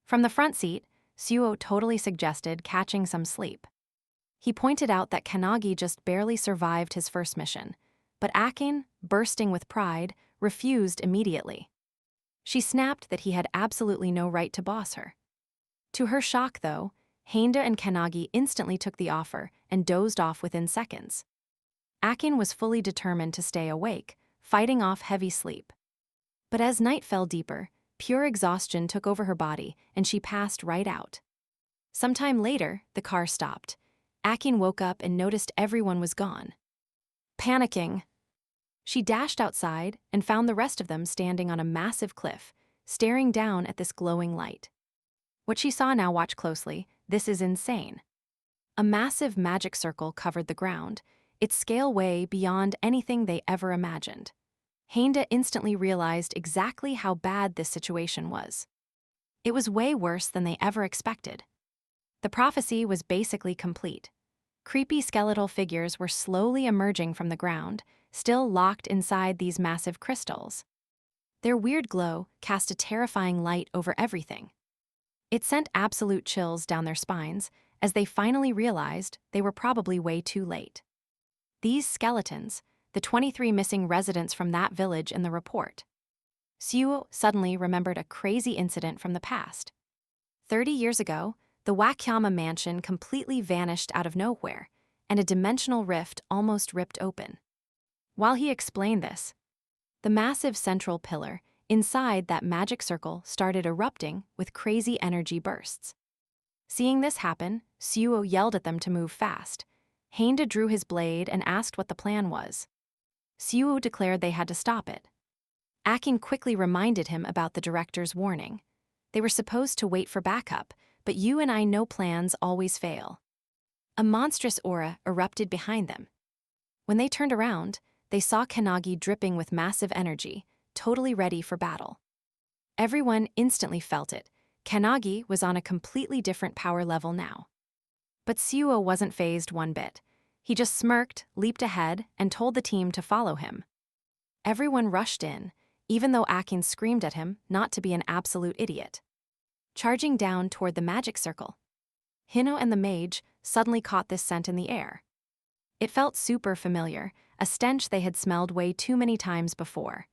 From the front seat, Suo totally suggested catching some sleep. He pointed out that Kanagi just barely survived his first mission, but Akin, bursting with pride, refused immediately. She snapped that he had absolutely no right to boss her. To her shock, though, Heinda and Kanagi instantly took the offer and dozed off within seconds. Akin was fully determined to stay awake, fighting off heavy sleep. But as night fell deeper, pure exhaustion took over her body and she passed right out. Sometime later, the car stopped. Akin woke up and noticed everyone was gone. Panicking, she dashed outside and found the rest of them standing on a massive cliff, staring down at this glowing light. What she saw now, watch closely, this is insane. A massive magic circle covered the ground, its scale way beyond anything they ever imagined. Heinda instantly realized exactly how bad this situation was. It was way worse than they ever expected. The prophecy was basically complete. Creepy skeletal figures were slowly emerging from the ground, still locked inside these massive crystals. Their weird glow cast a terrifying light over everything. It sent absolute chills down their spines as they finally realized they were probably way too late. These skeletons, the 23 missing residents from that village in the report. Suo suddenly remembered a crazy incident from the past. 30 years ago, the Wakayama mansion completely vanished out of nowhere, and a dimensional rift almost ripped open. While he explained this, the massive central pillar inside that magic circle started erupting with crazy energy bursts. Seeing this happen, Suo yelled at them to move fast. Heinda drew his blade and asked what the plan was. Suo declared they had to stop it. Akin quickly reminded him about the director's warning. They were supposed to wait for backup, but you and I know plans always fail. A monstrous aura erupted behind them. When they turned around, they saw Kanagi dripping with massive energy, totally ready for battle. Everyone instantly felt it. Kanagi was on a completely different power level now. But Suo wasn't fazed one bit. He just smirked, leaped ahead, and told the team to follow him. Everyone rushed in, even though Akin screamed at him not to be an absolute idiot. Charging down toward the magic circle, Hino and the mage suddenly caught this scent in the air. It felt super familiar, a stench they had smelled way too many times before.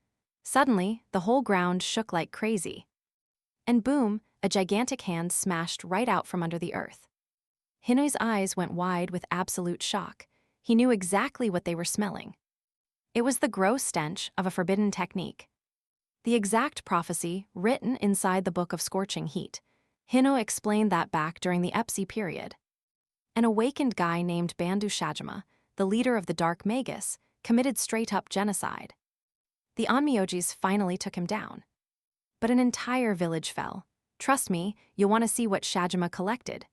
Suddenly, the whole ground shook like crazy. And boom, a gigantic hand smashed right out from under the earth. Hino's eyes went wide with absolute shock. He knew exactly what they were smelling. It was the gross stench of a forbidden technique. The exact prophecy written inside the Book of Scorching Heat. Hino explained that back during the Epsi period. An awakened guy named Bandu Shajima, the leader of the Dark Magus, committed straight-up genocide. The Onmyojis finally took him down. But an entire village fell. Trust me, you'll want to see what Shajima collected.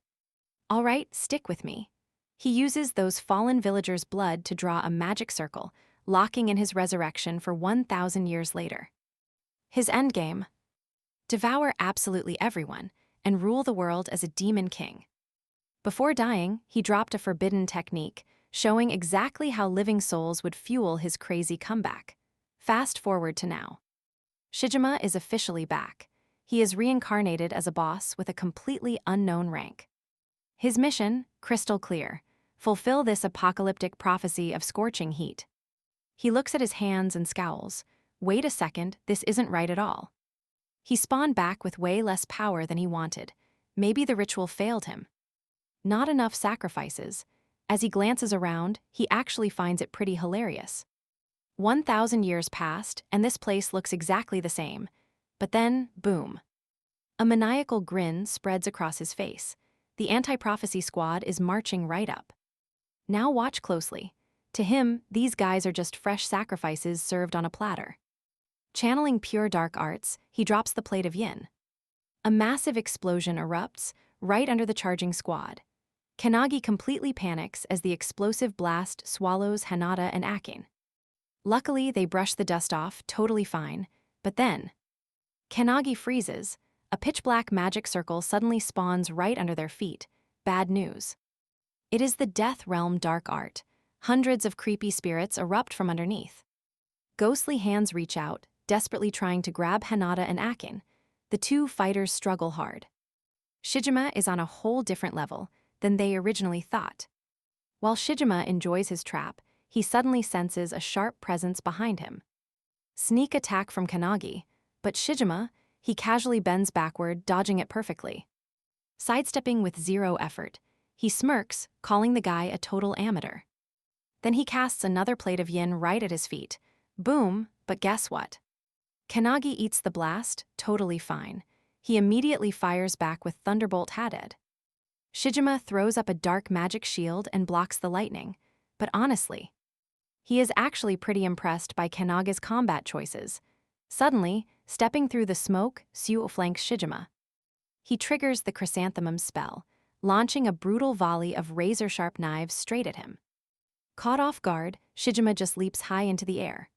All right, stick with me. He uses those fallen villagers' blood to draw a magic circle, locking in his resurrection for 1,000 years later. His endgame: devour absolutely everyone and rule the world as a demon king. Before dying, he dropped a forbidden technique, showing exactly how living souls would fuel his crazy comeback. Fast forward to now. Shijima is officially back. He is reincarnated as a boss with a completely unknown rank. His mission, crystal clear: fulfill this apocalyptic prophecy of scorching heat. He looks at his hands and scowls. Wait a second, this isn't right at all. He spawned back with way less power than he wanted. Maybe the ritual failed him. Not enough sacrifices. As he glances around, he actually finds it pretty hilarious. 1,000 years passed, and this place looks exactly the same. But then, boom. A maniacal grin spreads across his face. The anti-prophecy squad is marching right up. Now watch closely. To him, these guys are just fresh sacrifices served on a platter. Channeling pure dark arts, he drops the plate of yin. A massive explosion erupts right under the charging squad. Kanagi completely panics as the explosive blast swallows Hanada and Akin. Luckily, they brush the dust off totally fine, but then Kanagi freezes. A pitch-black magic circle suddenly spawns right under their feet. Bad news. It is the Death Realm dark art. Hundreds of creepy spirits erupt from underneath. Ghostly hands reach out, desperately trying to grab Hanada and Akin. The two fighters struggle hard. Shijima is on a whole different level than they originally thought. While Shijima enjoys his trap, he suddenly senses a sharp presence behind him. Sneak attack from Kanagi, but Shijima, he casually bends backward, dodging it perfectly. Sidestepping with zero effort, he smirks, calling the guy a total amateur. Then he casts another plate of yin right at his feet. Boom, but guess what? Kanagi eats the blast, totally fine. He immediately fires back with Thunderbolt Haded. Shijima throws up a dark magic shield and blocks the lightning, but honestly, he is actually pretty impressed by Kanagi's combat choices. Suddenly, stepping through the smoke, Suo flanks Shijima. He triggers the chrysanthemum spell, launching a brutal volley of razor-sharp knives straight at him. Caught off guard, Shijima just leaps high into the air.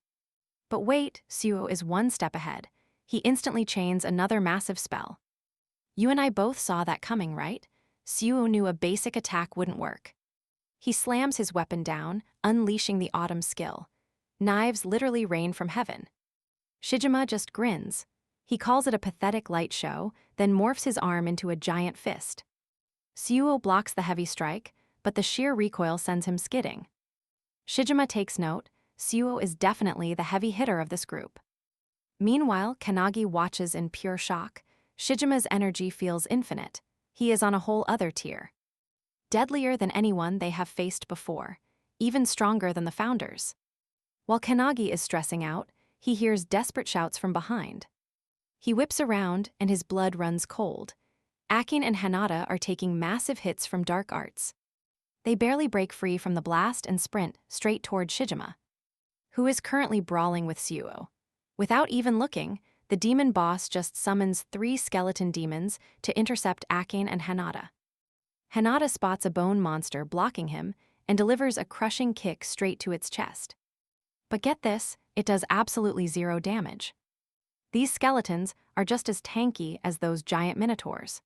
But wait, Suo is one step ahead. He instantly chains another massive spell. You and I both saw that coming, right? Suo knew a basic attack wouldn't work. He slams his weapon down, unleashing the autumn skill. Knives literally rain from heaven. Shijima just grins. He calls it a pathetic light show, then morphs his arm into a giant fist. Suo blocks the heavy strike, but the sheer recoil sends him skidding. Shijima takes note. Suo is definitely the heavy hitter of this group. Meanwhile, Kanagi watches in pure shock. Shijima's energy feels infinite. He is on a whole other tier. Deadlier than anyone they have faced before, even stronger than the founders. While Kanagi is stressing out, he hears desperate shouts from behind. He whips around and his blood runs cold. Akin and Hanada are taking massive hits from dark arts. They barely break free from the blast and sprint straight toward Shijima, who is currently brawling with Suo. Without even looking, the demon boss just summons 3 skeleton demons to intercept Akin and Hanada. Hanada spots a bone monster blocking him and delivers a crushing kick straight to its chest. But get this, it does absolutely 0 damage. These skeletons are just as tanky as those giant minotaurs.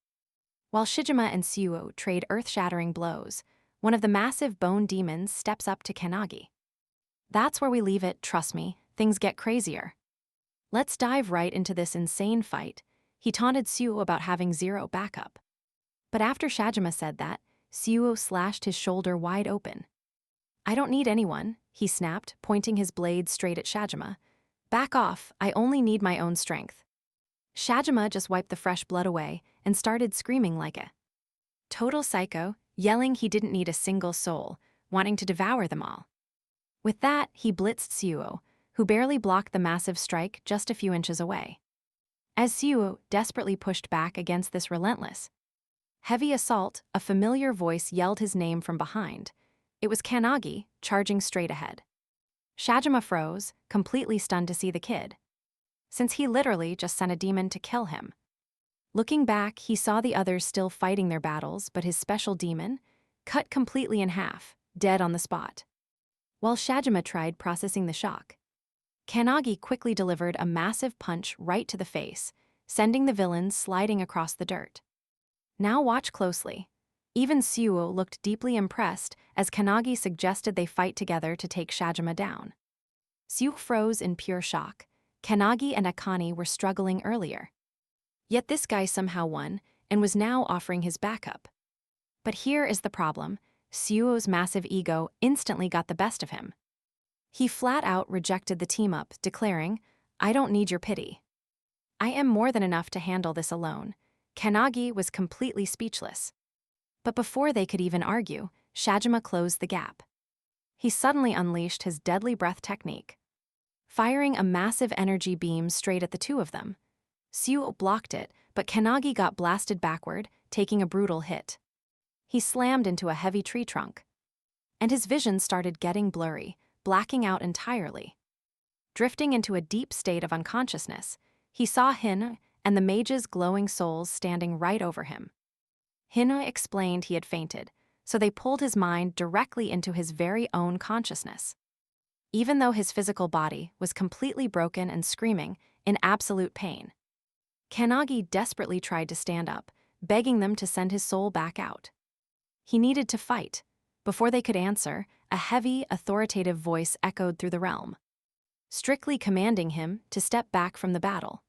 While Shijima and Suo trade earth-shattering blows, one of the massive bone demons steps up to Kanagi. That's where we leave it, trust me, things get crazier. Let's dive right into this insane fight. He taunted Suo about having 0 backup. But after Shijima said that, Suo slashed his shoulder wide open. I don't need anyone, he snapped, pointing his blade straight at Shijima. Back off, I only need my own strength. Shijima just wiped the fresh blood away and started screaming like a total psycho, yelling he didn't need a single soul, wanting to devour them all. With that, he blitzed Suo, who barely blocked the massive strike just a few inches away. As Suo desperately pushed back against this relentless heavy assault, a familiar voice yelled his name from behind. It was Kanagi, charging straight ahead. Shijima froze, completely stunned to see the kid, since he literally just sent a demon to kill him. Looking back, he saw the others still fighting their battles, but his special demon, cut completely in half, dead on the spot. While Shijima tried processing the shock, Kanagi quickly delivered a massive punch right to the face, sending the villain sliding across the dirt. Now watch closely. Even Suo looked deeply impressed as Kanagi suggested they fight together to take Shijima down. Suo froze in pure shock. Kanagi and Akane were struggling earlier. Yet this guy somehow won and was now offering his backup. But here is the problem. Suo's massive ego instantly got the best of him. He flat out rejected the team-up, declaring, I don't need your pity. I am more than enough to handle this alone. Kanagi was completely speechless. But before they could even argue, Shijima closed the gap. He suddenly unleashed his deadly breath technique, firing a massive energy beam straight at the two of them. Suo blocked it, but Kanagi got blasted backward, taking a brutal hit. He slammed into a heavy tree trunk, and his vision started getting blurry, blacking out entirely. Drifting into a deep state of unconsciousness, he saw Hina and the mage's glowing souls standing right over him. Hina explained he had fainted, so they pulled his mind directly into his very own consciousness. Even though his physical body was completely broken and screaming in absolute pain, Kanagi desperately tried to stand up, begging them to send his soul back out. He needed to fight. Before they could answer, a heavy, authoritative voice echoed through the realm, strictly commanding him to step back from the battle.